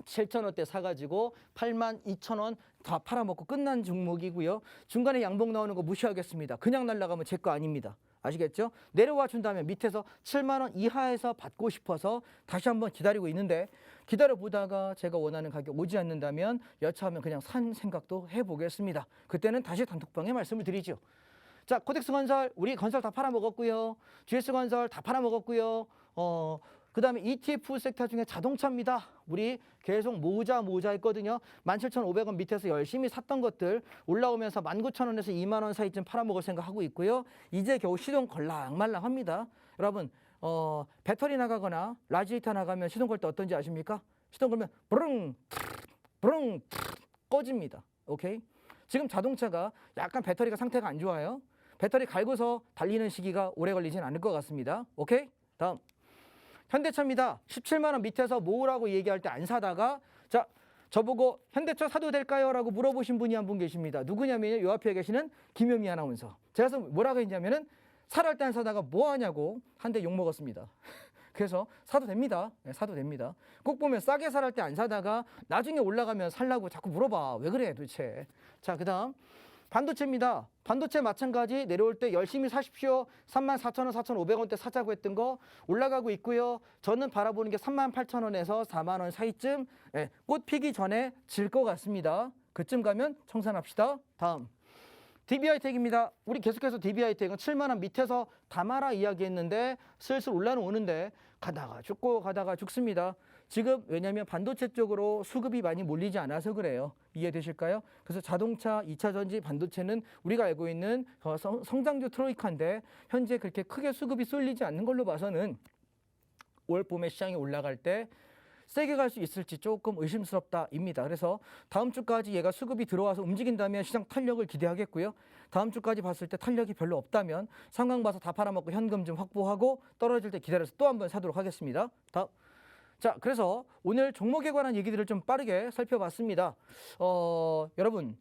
7천 원대 사가지고 8만 2천 원 다 팔아먹고 끝난 종목이고요. 중간에 양봉 나오는 거 무시하겠습니다. 그냥 날아가면 제 거 아닙니다. 아시겠죠? 내려와 준다면 밑에서 7만 원 이하에서 받고 싶어서 다시 한번 기다리고 있는데 기다려보다가 제가 원하는 가격 오지 않는다면 여차하면 그냥 산 생각도 해보겠습니다. 그때는 다시 단톡방에 말씀을 드리죠. 자, 코덱스건설 우리 건설 다 팔아먹었고요. GS건설 다 팔아먹었고요. 그 다음에 ETF 섹터 중에 자동차입니다. 우리 계속 모으자 했거든요. 17,500원 밑에서 열심히 샀던 것들 올라오면서 19,000원에서 2만 원 사이쯤 팔아먹을 생각하고 있고요. 이제 겨우 시동 걸랑말랑합니다. 여러분 배터리 나가거나 라지에이터 나가면 시동 걸 때 어떤지 아십니까? 시동 걸면 브릉 꺼집니다. 오케이? 지금 자동차가 약간 배터리가 상태가 안 좋아요. 배터리 갈고서 달리는 시기가 오래 걸리진 않을 것 같습니다. 오케이? 다음 현대차입니다. 17만 원 밑에서 모으라고 얘기할 때 안 사다가 자 저보고 현대차 사도 될까요? 라고 물어보신 분이 한 분 계십니다. 누구냐면요. 요 앞에 계시는 김효미 아나운서. 제가 뭐라고 했냐면은 사랄 때 안 사다가 뭐 하냐고 한 대 욕먹었습니다. 그래서 사도 됩니다. 네, 사도 됩니다. 꼭 보면 싸게 사랄 때 안 사다가 나중에 올라가면 살라고 자꾸 물어봐. 왜 그래 도대체. 자, 그다음 반도체입니다. 반도체 마찬가지 내려올 때 열심히 사십시오. 34,000원, 4,500원대 사자고 했던 거 올라가고 있고요. 저는 바라보는 게 38,000원에서 4만 원 사이쯤 꽃 피기 전에 질 것 같습니다. 그쯤 가면 청산합시다. 다음 DB하이텍입니다. 우리 계속해서 DB하이텍은 7만 원 밑에서 담아라 이야기했는데 슬슬 올라오는데 가다가 죽고 가다가 죽습니다. 지금 왜냐하면 반도체 쪽으로 수급이 많이 몰리지 않아서 그래요. 이해되실까요? 그래서 자동차, 2차 전지, 반도체는 우리가 알고 있는 성장주 트로이카인데 현재 그렇게 크게 수급이 쏠리지 않는 걸로 봐서는 올 봄에 시장이 올라갈 때 세게 갈 수 있을지 조금 의심스럽다입니다. 그래서 다음 주까지 얘가 수급이 들어와서 움직인다면 시장 탄력을 기대하겠고요. 다음 주까지 봤을 때 탄력이 별로 없다면 상황 봐서 다 팔아먹고 현금 좀 확보하고 떨어질 때 기다려서 또 한번 사도록 하겠습니다. 다음. 자, 그래서 오늘 종목에 관한 얘기들을 좀 빠르게 살펴봤습니다. 여러분,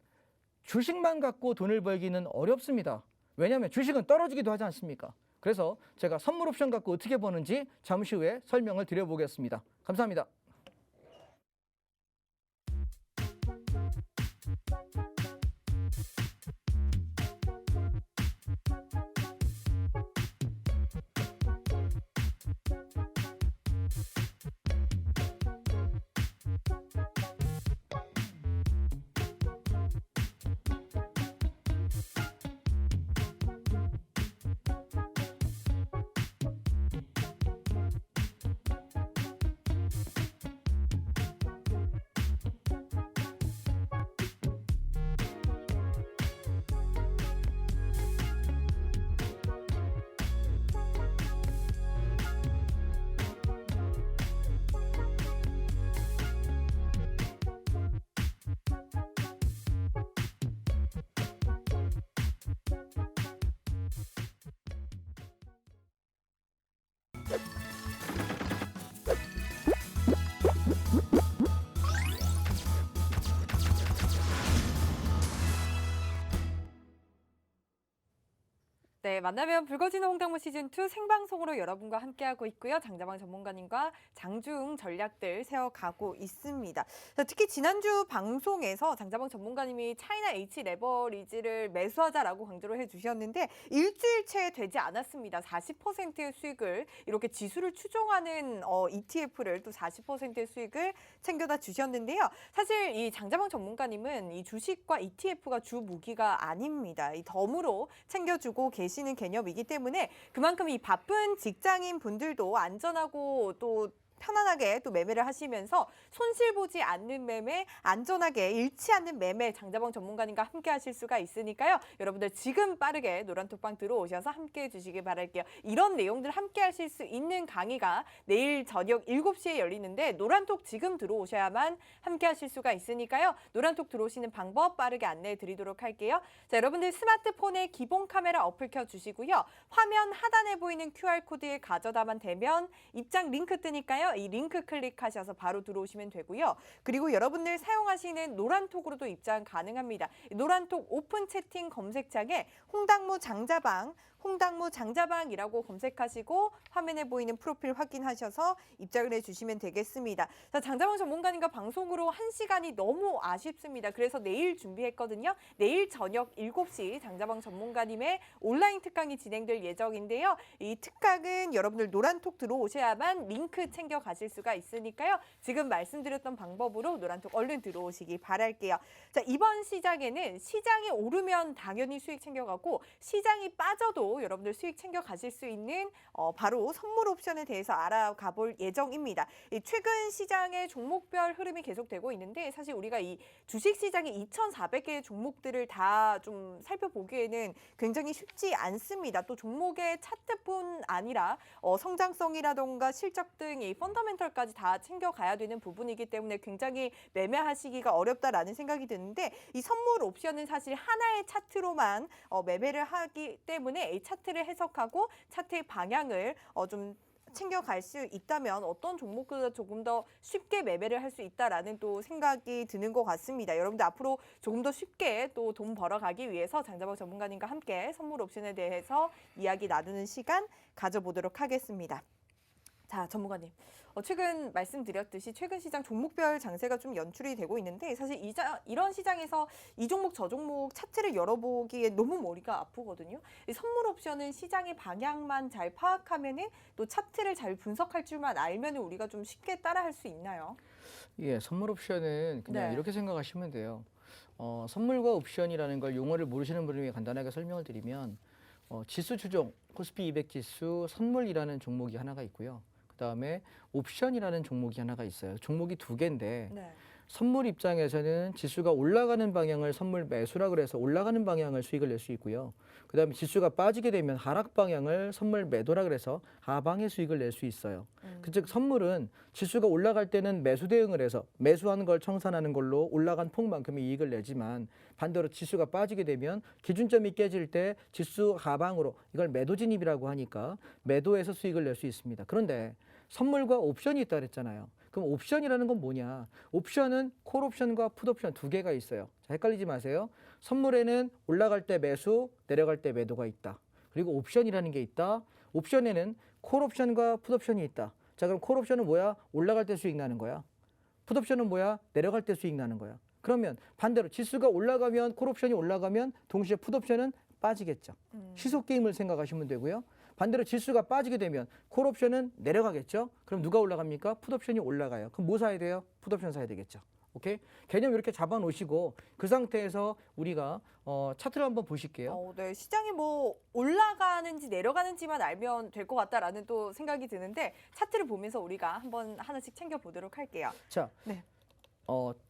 주식만 갖고 돈을 벌기는 어렵습니다. 왜냐하면 주식은 떨어지기도 하지 않습니까? 그래서 제가 선물 옵션 갖고 어떻게 버는지 잠시 후에 설명을 드려보겠습니다. 감사합니다. 네, 만나면 붉어지는 홍당무 시즌2 생방송으로 여러분과 함께하고 있고요. 장자방 전문가님과 장중 전략들 세워가고 있습니다. 자, 특히 지난주 방송에서 장자방 전문가님이 차이나 H 레버리지를 매수하자라고 강조를 해주셨는데 일주일째 되지 않았습니다. 40%의 수익을 이렇게 지수를 추종하는 ETF를 또 40%의 수익을 챙겨다 주셨는데요. 사실 이 장자방 전문가님은 이 주식과 ETF가 주 무기가 아닙니다. 이 덤으로 챙겨주고 계시는 개념이기 때문에 그만큼 이 바쁜 직장인 분들도 안전하고 또 편안하게 또 매매를 하시면서 손실 보지 않는 매매, 안전하게 잃지 않는 매매 장자방 전문가님과 함께 하실 수가 있으니까요. 여러분들 지금 빠르게 노란톡방 들어오셔서 함께 해주시길 바랄게요. 이런 내용들 함께 하실 수 있는 강의가 내일 저녁 7시에 열리는데 노란톡 지금 들어오셔야만 함께 하실 수가 있으니까요. 노란톡 들어오시는 방법 빠르게 안내해 드리도록 할게요. 자, 여러분들 스마트폰에 기본 카메라 어플 켜주시고요. 화면 하단에 보이는 QR코드에 가져다만 대면 입장 링크 뜨니까요. 이 링크 클릭하셔서 바로 들어오시면 되고요. 그리고 여러분들 사용하시는 노란톡으로도 입장 가능합니다. 노란톡 오픈 채팅 검색창에 홍당무 장자방이라고 검색하시고 화면에 보이는 프로필 확인하셔서 입장을 해주시면 되겠습니다. 자, 장자방 전문가님과 방송으로 1시간이 너무 아쉽습니다. 그래서 내일 준비했거든요. 내일 저녁 7시 장자방 전문가님의 온라인 특강이 진행될 예정인데요. 이 특강은 여러분들 노란톡 들어오셔야만 링크 챙겨 가실 수가 있으니까요. 지금 말씀드렸던 방법으로 노란톡 얼른 들어오시기 바랄게요. 자, 이번 시장에는 시장이 오르면 당연히 수익 챙겨가고 시장이 빠져도 여러분들 수익 챙겨 가실 수 있는 바로 선물 옵션에 대해서 알아가 볼 예정입니다. 최근 시장의 종목별 흐름이 계속되고 있는데 사실 우리가 이 주식 시장의 2,400개의 종목들을 다 좀 살펴보기에는 굉장히 쉽지 않습니다. 또 종목의 차트뿐 아니라 성장성이라던가 실적 등 이 펀더멘털까지 다 챙겨가야 되는 부분이기 때문에 굉장히 매매하시기가 어렵다라는 생각이 드는데 이 선물 옵션은 사실 하나의 차트로만 매매를 하기 때문에 이 차트를 해석하고 차트의 방향을 좀 챙겨갈 수 있다면 어떤 종목보다 조금 더 쉽게 매매를 할 수 있다라는 또 생각이 드는 것 같습니다. 여러분들 앞으로 조금 더 쉽게 또 돈 벌어가기 위해서 장자방 전문가님과 함께 선물 옵션에 대해서 이야기 나누는 시간 가져보도록 하겠습니다. 자, 전문가님. 최근 말씀드렸듯이 최근 시장 종목별 장세가 좀 연출이 되고 있는데 사실 이런 시장에서 이 종목 저 종목 차트를 열어보기에 너무 머리가 아프거든요. 이 선물 옵션은 시장의 방향만 잘 파악하면은 또 차트를 잘 분석할 줄만 알면은 우리가 좀 쉽게 따라할 수 있나요? 예, 선물 옵션은 그냥 네. 이렇게 생각하시면 돼요. 선물과 옵션이라는 걸 용어를 모르시는 분을 위해 간단하게 설명을 드리면 지수 추종, 코스피 200 지수 선물이라는 종목이 하나가 있고요. 그다음에 옵션이라는 종목이 하나가 있어요. 종목이 두 개인데 네. 선물 입장에서는 지수가 올라가는 방향을 선물 매수라 그래서 올라가는 방향을 수익을 낼 수 있고요. 그다음에 지수가 빠지게 되면 하락 방향을 선물 매도라 그래서 하방의 수익을 낼 수 있어요. 즉 선물은 지수가 올라갈 때는 매수 대응을 해서 매수하는 걸 청산하는 걸로 올라간 폭만큼의 이익을 내지만 반대로 지수가 빠지게 되면 기준점이 깨질 때 지수 하방으로 이걸 매도 진입이라고 하니까 매도해서 수익을 낼 수 있습니다. 그런데 선물과 옵션이 있다 그랬잖아요. 그럼 옵션이라는 건 뭐냐? 옵션은 콜 옵션과 풋 옵션 두 개가 있어요. 자, 헷갈리지 마세요. 선물에는 올라갈 때 매수, 내려갈 때 매도가 있다. 그리고 옵션이라는 게 있다. 옵션에는 콜 옵션과 풋 옵션이 있다. 자, 그럼 콜 옵션은 뭐야? 올라갈 때 수익 나는 거야. 풋 옵션은 뭐야? 내려갈 때 수익 나는 거야. 그러면 반대로 지수가 올라가면 콜 옵션이 올라가면 동시에 풋 옵션은 빠지겠죠. 시속 게임을 생각하시면 되고요. 반대로 지수가 빠지게 되면 콜 옵션은 내려가겠죠. 그럼 누가 올라갑니까? 풋 옵션이 올라가요. 그럼 뭐 사야 돼요? 풋 옵션 사야 되겠죠. 오케이? 개념 이렇게 잡아 놓으시고 그 상태에서 우리가 차트를 한번 보실게요. 네. 시장이 뭐 올라가는지 내려가는지만 알면 될 것 같다라는 또 생각이 드는데 차트를 보면서 우리가 한번 하나씩 챙겨 보도록 할게요. 자, 네.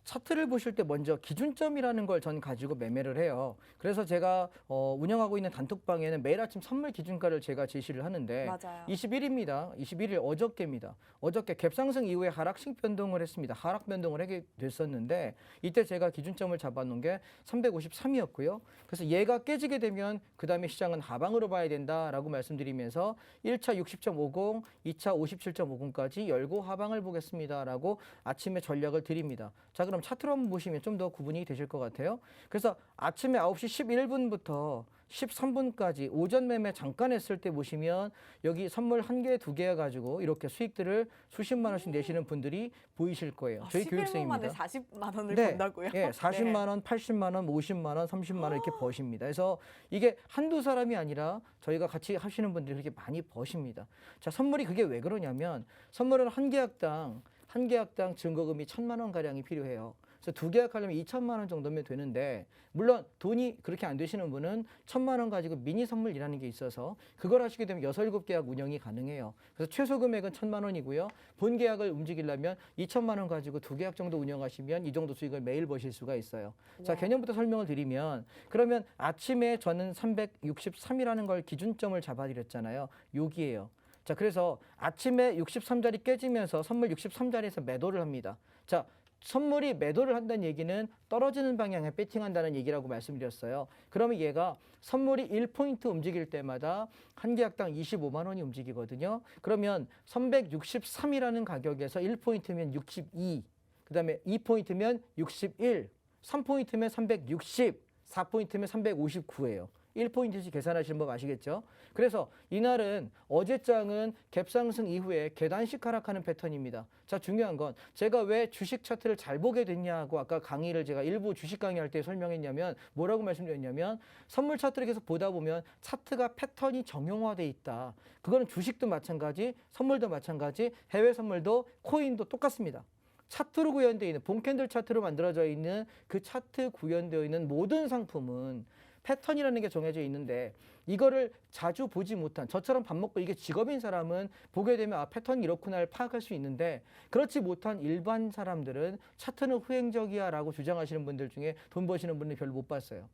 차트를 보실 때 먼저 기준점이라는 걸 전 가지고 매매를 해요. 그래서 제가 운영하고 있는 단톡방에는 매일 아침 선물 기준가를 제가 제시를 하는데 맞아요. 21일입니다. 21일 어저께입니다. 어저께 갭상승 이후에 하락식 변동을 했습니다. 하락 변동을 하게 됐었는데 이때 제가 기준점을 잡아놓은 게 353이었고요. 그래서 얘가 깨지게 되면 그 다음에 시장은 하방으로 봐야 된다라고 말씀드리면서 1차 60.50, 2차 57.50까지 열고 하방을 보겠습니다라고 아침에 전략을 드립니다. 자, 그럼 차트로 한번 보시면 좀 더 구분이 되실 것 같아요. 그래서 아침에 9시 11분부터 13분까지 오전 매매 잠깐 했을 때 보시면 여기 선물 한 개, 두 개 가지고 이렇게 수익들을 수십만 원씩 내시는 분들이 보이실 거예요. 저희 11분 만에 교육생입니다. 40만 원을 네. 번다고요? 예, 40만 원, 80만 원, 50만 원, 30만 원 이렇게 버십니다. 그래서 이게 한두 사람이 아니라 저희가 같이 하시는 분들이 그렇게 많이 버십니다. 자, 선물이 그게 왜 그러냐면 선물은 한 계약당 증거금이 1,000만 원 가량이 필요해요. 그래서 두 계약하려면 2천만 원 정도면 되는데 물론 돈이 그렇게 안 되시는 분은 1,000만 원 가지고 미니 선물이라는 게 있어서 그걸 하시게 되면 6, 7계약 운영이 가능해요. 그래서 최소 금액은 1,000만 원이고요. 본 계약을 움직이려면 2천만 원 가지고 두 계약 정도 운영하시면 이 정도 수익을 매일 버실 수가 있어요. 자, 와. 개념부터 설명을 드리면 그러면 아침에 저는 363이라는 걸 기준점을 잡아드렸잖아요. 여기에요. 자, 그래서 아침에 63자리 깨지면서 선물 63자리에서 매도를 합니다. 자, 선물이 매도를 한다는 얘기는 떨어지는 방향에 배팅한다는 얘기라고 말씀드렸어요. 그러면 얘가 선물이 1포인트 움직일 때마다 한 계약당 25만 원이 움직이거든요. 그러면 363이라는 가격에서 1포인트면 62, 그다음에 2포인트면 61, 3포인트면 360, 4포인트면 359예요. 1포인트씩 계산하시는 법 아시겠죠? 그래서 이날은 어제장은 갭상승 이후에 계단식 하락하는 패턴입니다. 자, 중요한 건 제가 왜 주식 차트를 잘 보게 됐냐고 아까 강의를 제가 일부 주식 강의할 때 설명했냐면 뭐라고 말씀드렸냐면 선물 차트를 계속 보다 보면 차트가 패턴이 정형화돼 있다. 그거는 주식도 마찬가지, 선물도 마찬가지, 해외 선물도 코인도 똑같습니다. 차트로 구현되어 있는 본캔들 차트로 만들어져 있는 그 차트 구현되어 있는 모든 상품은 패턴이라는 게 정해져 있는데 이거를 자주 보지 못한 저처럼 밥 먹고 이게 직업인 사람은 보게 되면 아, 패턴이 이렇구나를 파악할 수 있는데 그렇지 못한 일반 사람들은 차트는 후행적이야 라고 주장하시는 분들 중에 돈 버시는 분을 별로 못 봤어요.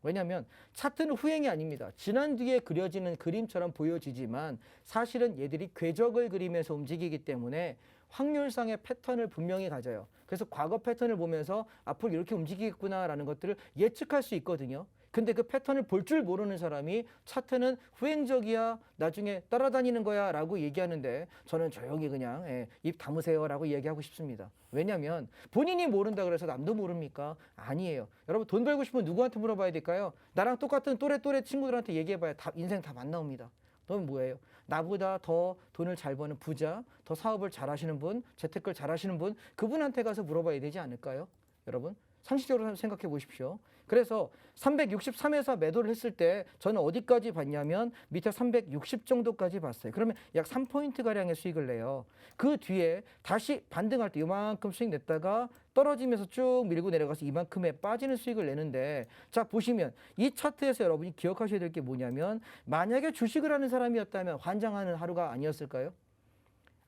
왜냐하면 차트는 후행이 아닙니다. 지난 뒤에 그려지는 그림처럼 보여지지만 사실은 얘들이 궤적을 그리면서 움직이기 때문에 확률상의 패턴을 분명히 가져요. 그래서 과거 패턴을 보면서 앞으로 이렇게 움직이겠구나라는 것들을 예측할 수 있거든요. 근데 그 패턴을 볼 줄 모르는 사람이 차트는 후행적이야, 나중에 따라다니는 거야 라고 얘기하는데 저는 조용히 그냥 입 다무세요 라고 얘기하고 싶습니다. 왜냐하면 본인이 모른다 그래서 남도 모릅니까? 아니에요. 여러분 돈 벌고 싶으면 누구한테 물어봐야 될까요? 나랑 똑같은 또래 친구들한테 얘기해봐야 인생 다 안 나옵니다. 너는 뭐예요? 나보다 더 돈을 잘 버는 부자, 더 사업을 잘하시는 분, 재테크를 잘하시는 분, 그분한테 가서 물어봐야 되지 않을까요? 여러분, 상식적으로 생각해 보십시오. 그래서 363에서 매도를 했을 때 저는 어디까지 봤냐면 밑에 360 정도까지 봤어요. 그러면 약 3포인트 가량의 수익을 내요. 그 뒤에 다시 반등할 때 이만큼 수익 냈다가 떨어지면서 쭉 밀고 내려가서 이만큼의 빠지는 수익을 내는데, 자 보시면 이 차트에서 여러분이 기억하셔야 될 게 뭐냐면, 만약에 주식을 하는 사람이었다면 환장하는 하루가 아니었을까요?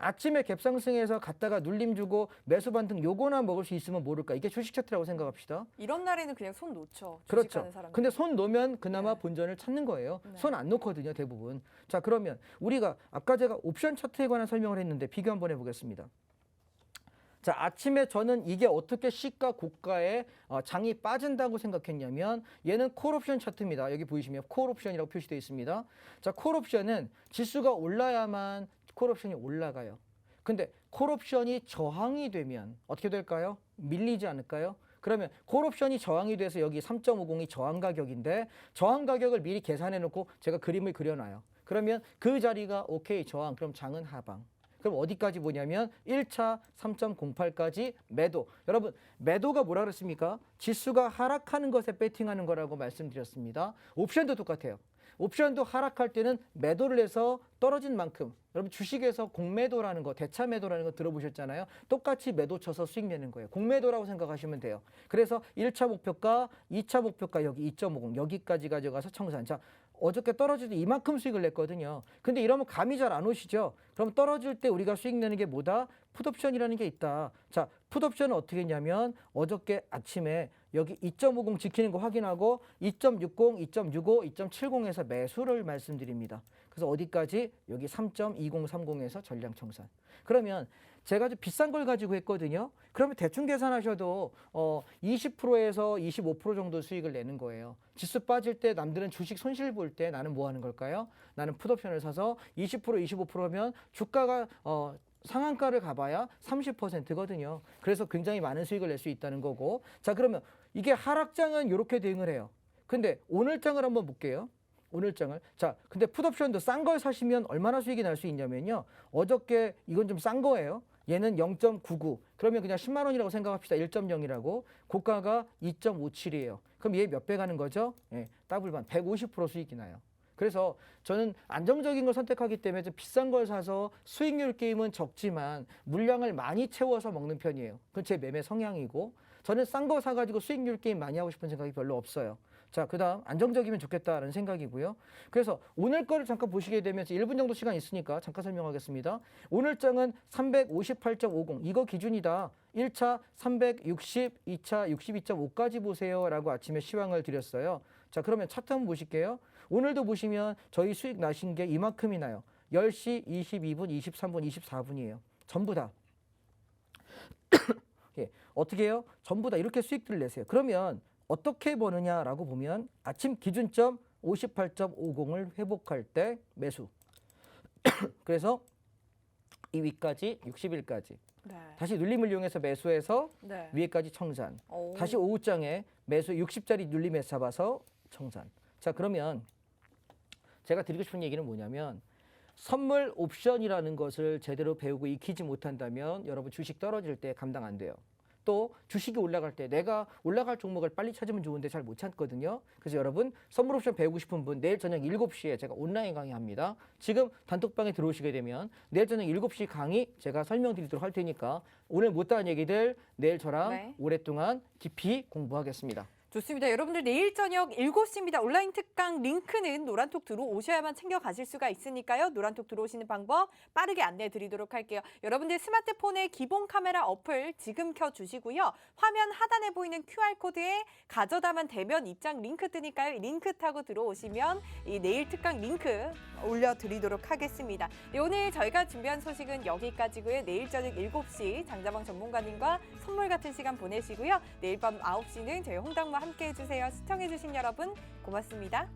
아침에 갭상승해서 갔다가 눌림 주고 매수 반등 요거나 먹을 수 있으면 모를까? 이게 주식 차트라고 생각합시다. 이런 날에는 그냥 손 놓죠. 그렇죠. 주식하는 사람들. 근데 손 놓으면 그나마 네. 본전을 찾는 거예요. 네. 손 안 놓거든요, 대부분. 자, 그러면 우리가 아까 제가 옵션 차트에 관한 설명을 했는데 비교 한번 해보겠습니다. 자, 아침에 저는 이게 어떻게 시가 고가에 장이 빠진다고 생각했냐면, 얘는 콜옵션 차트입니다. 여기 보이시면 콜옵션이라고 표시되어 있습니다. 자, 콜옵션은 지수가 올라야만 콜옵션이 올라가요. 근데 콜옵션이 저항이 되면 어떻게 될까요? 밀리지 않을까요? 그러면 콜옵션이 저항이 돼서 여기 3.50이 저항 가격인데, 저항 가격을 미리 계산해 놓고 제가 그림을 그려놔요. 그러면 그 자리가 오케이 저항, 그럼 장은 하방. 그럼 어디까지 보냐면 1차 3.08까지 매도. 여러분, 매도가 뭐라 그랬습니까? 지수가 하락하는 것에 배팅하는 거라고 말씀드렸습니다. 옵션도 똑같아요. 옵션도 하락할 때는 매도를 해서 떨어진 만큼, 여러분 주식에서 공매도라는 거, 대차 매도라는 거 들어보셨잖아요. 똑같이 매도 쳐서 수익 내는 거예요. 공매도라고 생각하시면 돼요. 그래서 1차 목표가, 2차 목표가 여기 2.50 여기까지 가져가서 청산. 자, 어저께 떨어질 때 이만큼 수익을 냈거든요. 근데 이러면 감이 잘 안 오시죠? 그럼 떨어질 때 우리가 수익 내는 게 뭐다? 풋옵션이라는 게 있다. 자, 풋옵션은 어떻게 했냐면 어저께 아침에 여기 2.50 지키는 거 확인하고 2.60, 2.65, 2.70에서 매수를 말씀드립니다. 그래서 어디까지? 여기 3.2030에서 전량 청산. 그러면 제가 좀 비싼 걸 가지고 했거든요. 그러면 대충 계산하셔도 20%에서 25% 정도 수익을 내는 거예요. 지수 빠질 때 남들은 주식 손실 볼 때 나는 뭐 하는 걸까요? 나는 풋옵션을 사서 20%, 25%면 주가가 상한가를 가봐야 30%거든요. 그래서 굉장히 많은 수익을 낼 수 있다는 거고. 자, 그러면 이게 하락장은 이렇게 대응을 해요. 근데 오늘장을 한번 볼게요. 오늘장을. 자, 근데 풋옵션도 싼 걸 사시면 얼마나 수익이 날 수 있냐면요. 어저께 이건 좀 싼 거예요. 얘는 0.99. 그러면 그냥 10만 원이라고 생각합시다. 1.0이라고. 고가가 2.57이에요. 그럼 얘 몇 배 가는 거죠? 예, 더블반 150% 수익이 나요. 그래서 저는 안정적인 걸 선택하기 때문에 좀 비싼 걸 사서 수익률 게임은 적지만 물량을 많이 채워서 먹는 편이에요. 그건 제 매매 성향이고, 저는 싼 거 사가지고 수익률 게임 많이 하고 싶은 생각이 별로 없어요. 자, 그 다음 안정적이면 좋겠다라는 생각이고요. 그래서 오늘 거를 잠깐 보시게 되면 1분 정도 시간 있으니까 잠깐 설명하겠습니다. 오늘 장은 358.50 이거 기준이다. 1차 360, 2차 62.5까지 보세요 라고 아침에 시황을 드렸어요. 자, 그러면 차트 한번 보실게요. 오늘도 보시면 저희 수익 나신 게 이만큼이 나요. 10시 22분, 23분, 24분이에요. 전부 다. 예, 어떻게 해요? 전부 다 이렇게 수익들을 내세요. 그러면 어떻게 버느냐라고 보면 아침 기준점 58.50을 회복할 때 매수. 그래서 이 위까지 60일까지. 네. 다시 눌림을 이용해서 매수해서 네. 위에까지 청산. 오. 다시 오후장에 매수 60짜리 눌림에 잡아서 청산. 자, 그러면 제가 드리고 싶은 얘기는 뭐냐면, 선물 옵션이라는 것을 제대로 배우고 익히지 못한다면 여러분 주식 떨어질 때 감당 안 돼요. 또 주식이 올라갈 때 내가 올라갈 종목을 빨리 찾으면 좋은데 잘 못 찾거든요. 그래서 여러분 선물 옵션 배우고 싶은 분 내일 저녁 7시에 제가 온라인 강의합니다. 지금 단톡방에 들어오시게 되면 내일 저녁 7시 강의 제가 설명드리도록 할 테니까 오늘 못다한 얘기들 내일 저랑 네. 오랫동안 깊이 공부하겠습니다. 좋습니다. 여러분들 내일 저녁 7시입니다. 온라인 특강 링크는 노란톡 들어오셔야만 챙겨가실 수가 있으니까요. 노란톡 들어오시는 방법 빠르게 안내해 드리도록 할게요. 여러분들 스마트폰의 기본 카메라 어플 지금 켜주시고요. 화면 하단에 보이는 QR코드에 가져다만 대면 입장 링크 뜨니까요. 이 링크 타고 들어오시면 이 내일 특강 링크 올려드리도록 하겠습니다. 네, 오늘 저희가 준비한 소식은 여기까지고요. 내일 저녁 7시 장자방 전문가님과 선물 같은 시간 보내시고요. 내일 밤 9시는 저희 홍당무 함께 해주세요. 시청해주신 여러분 고맙습니다.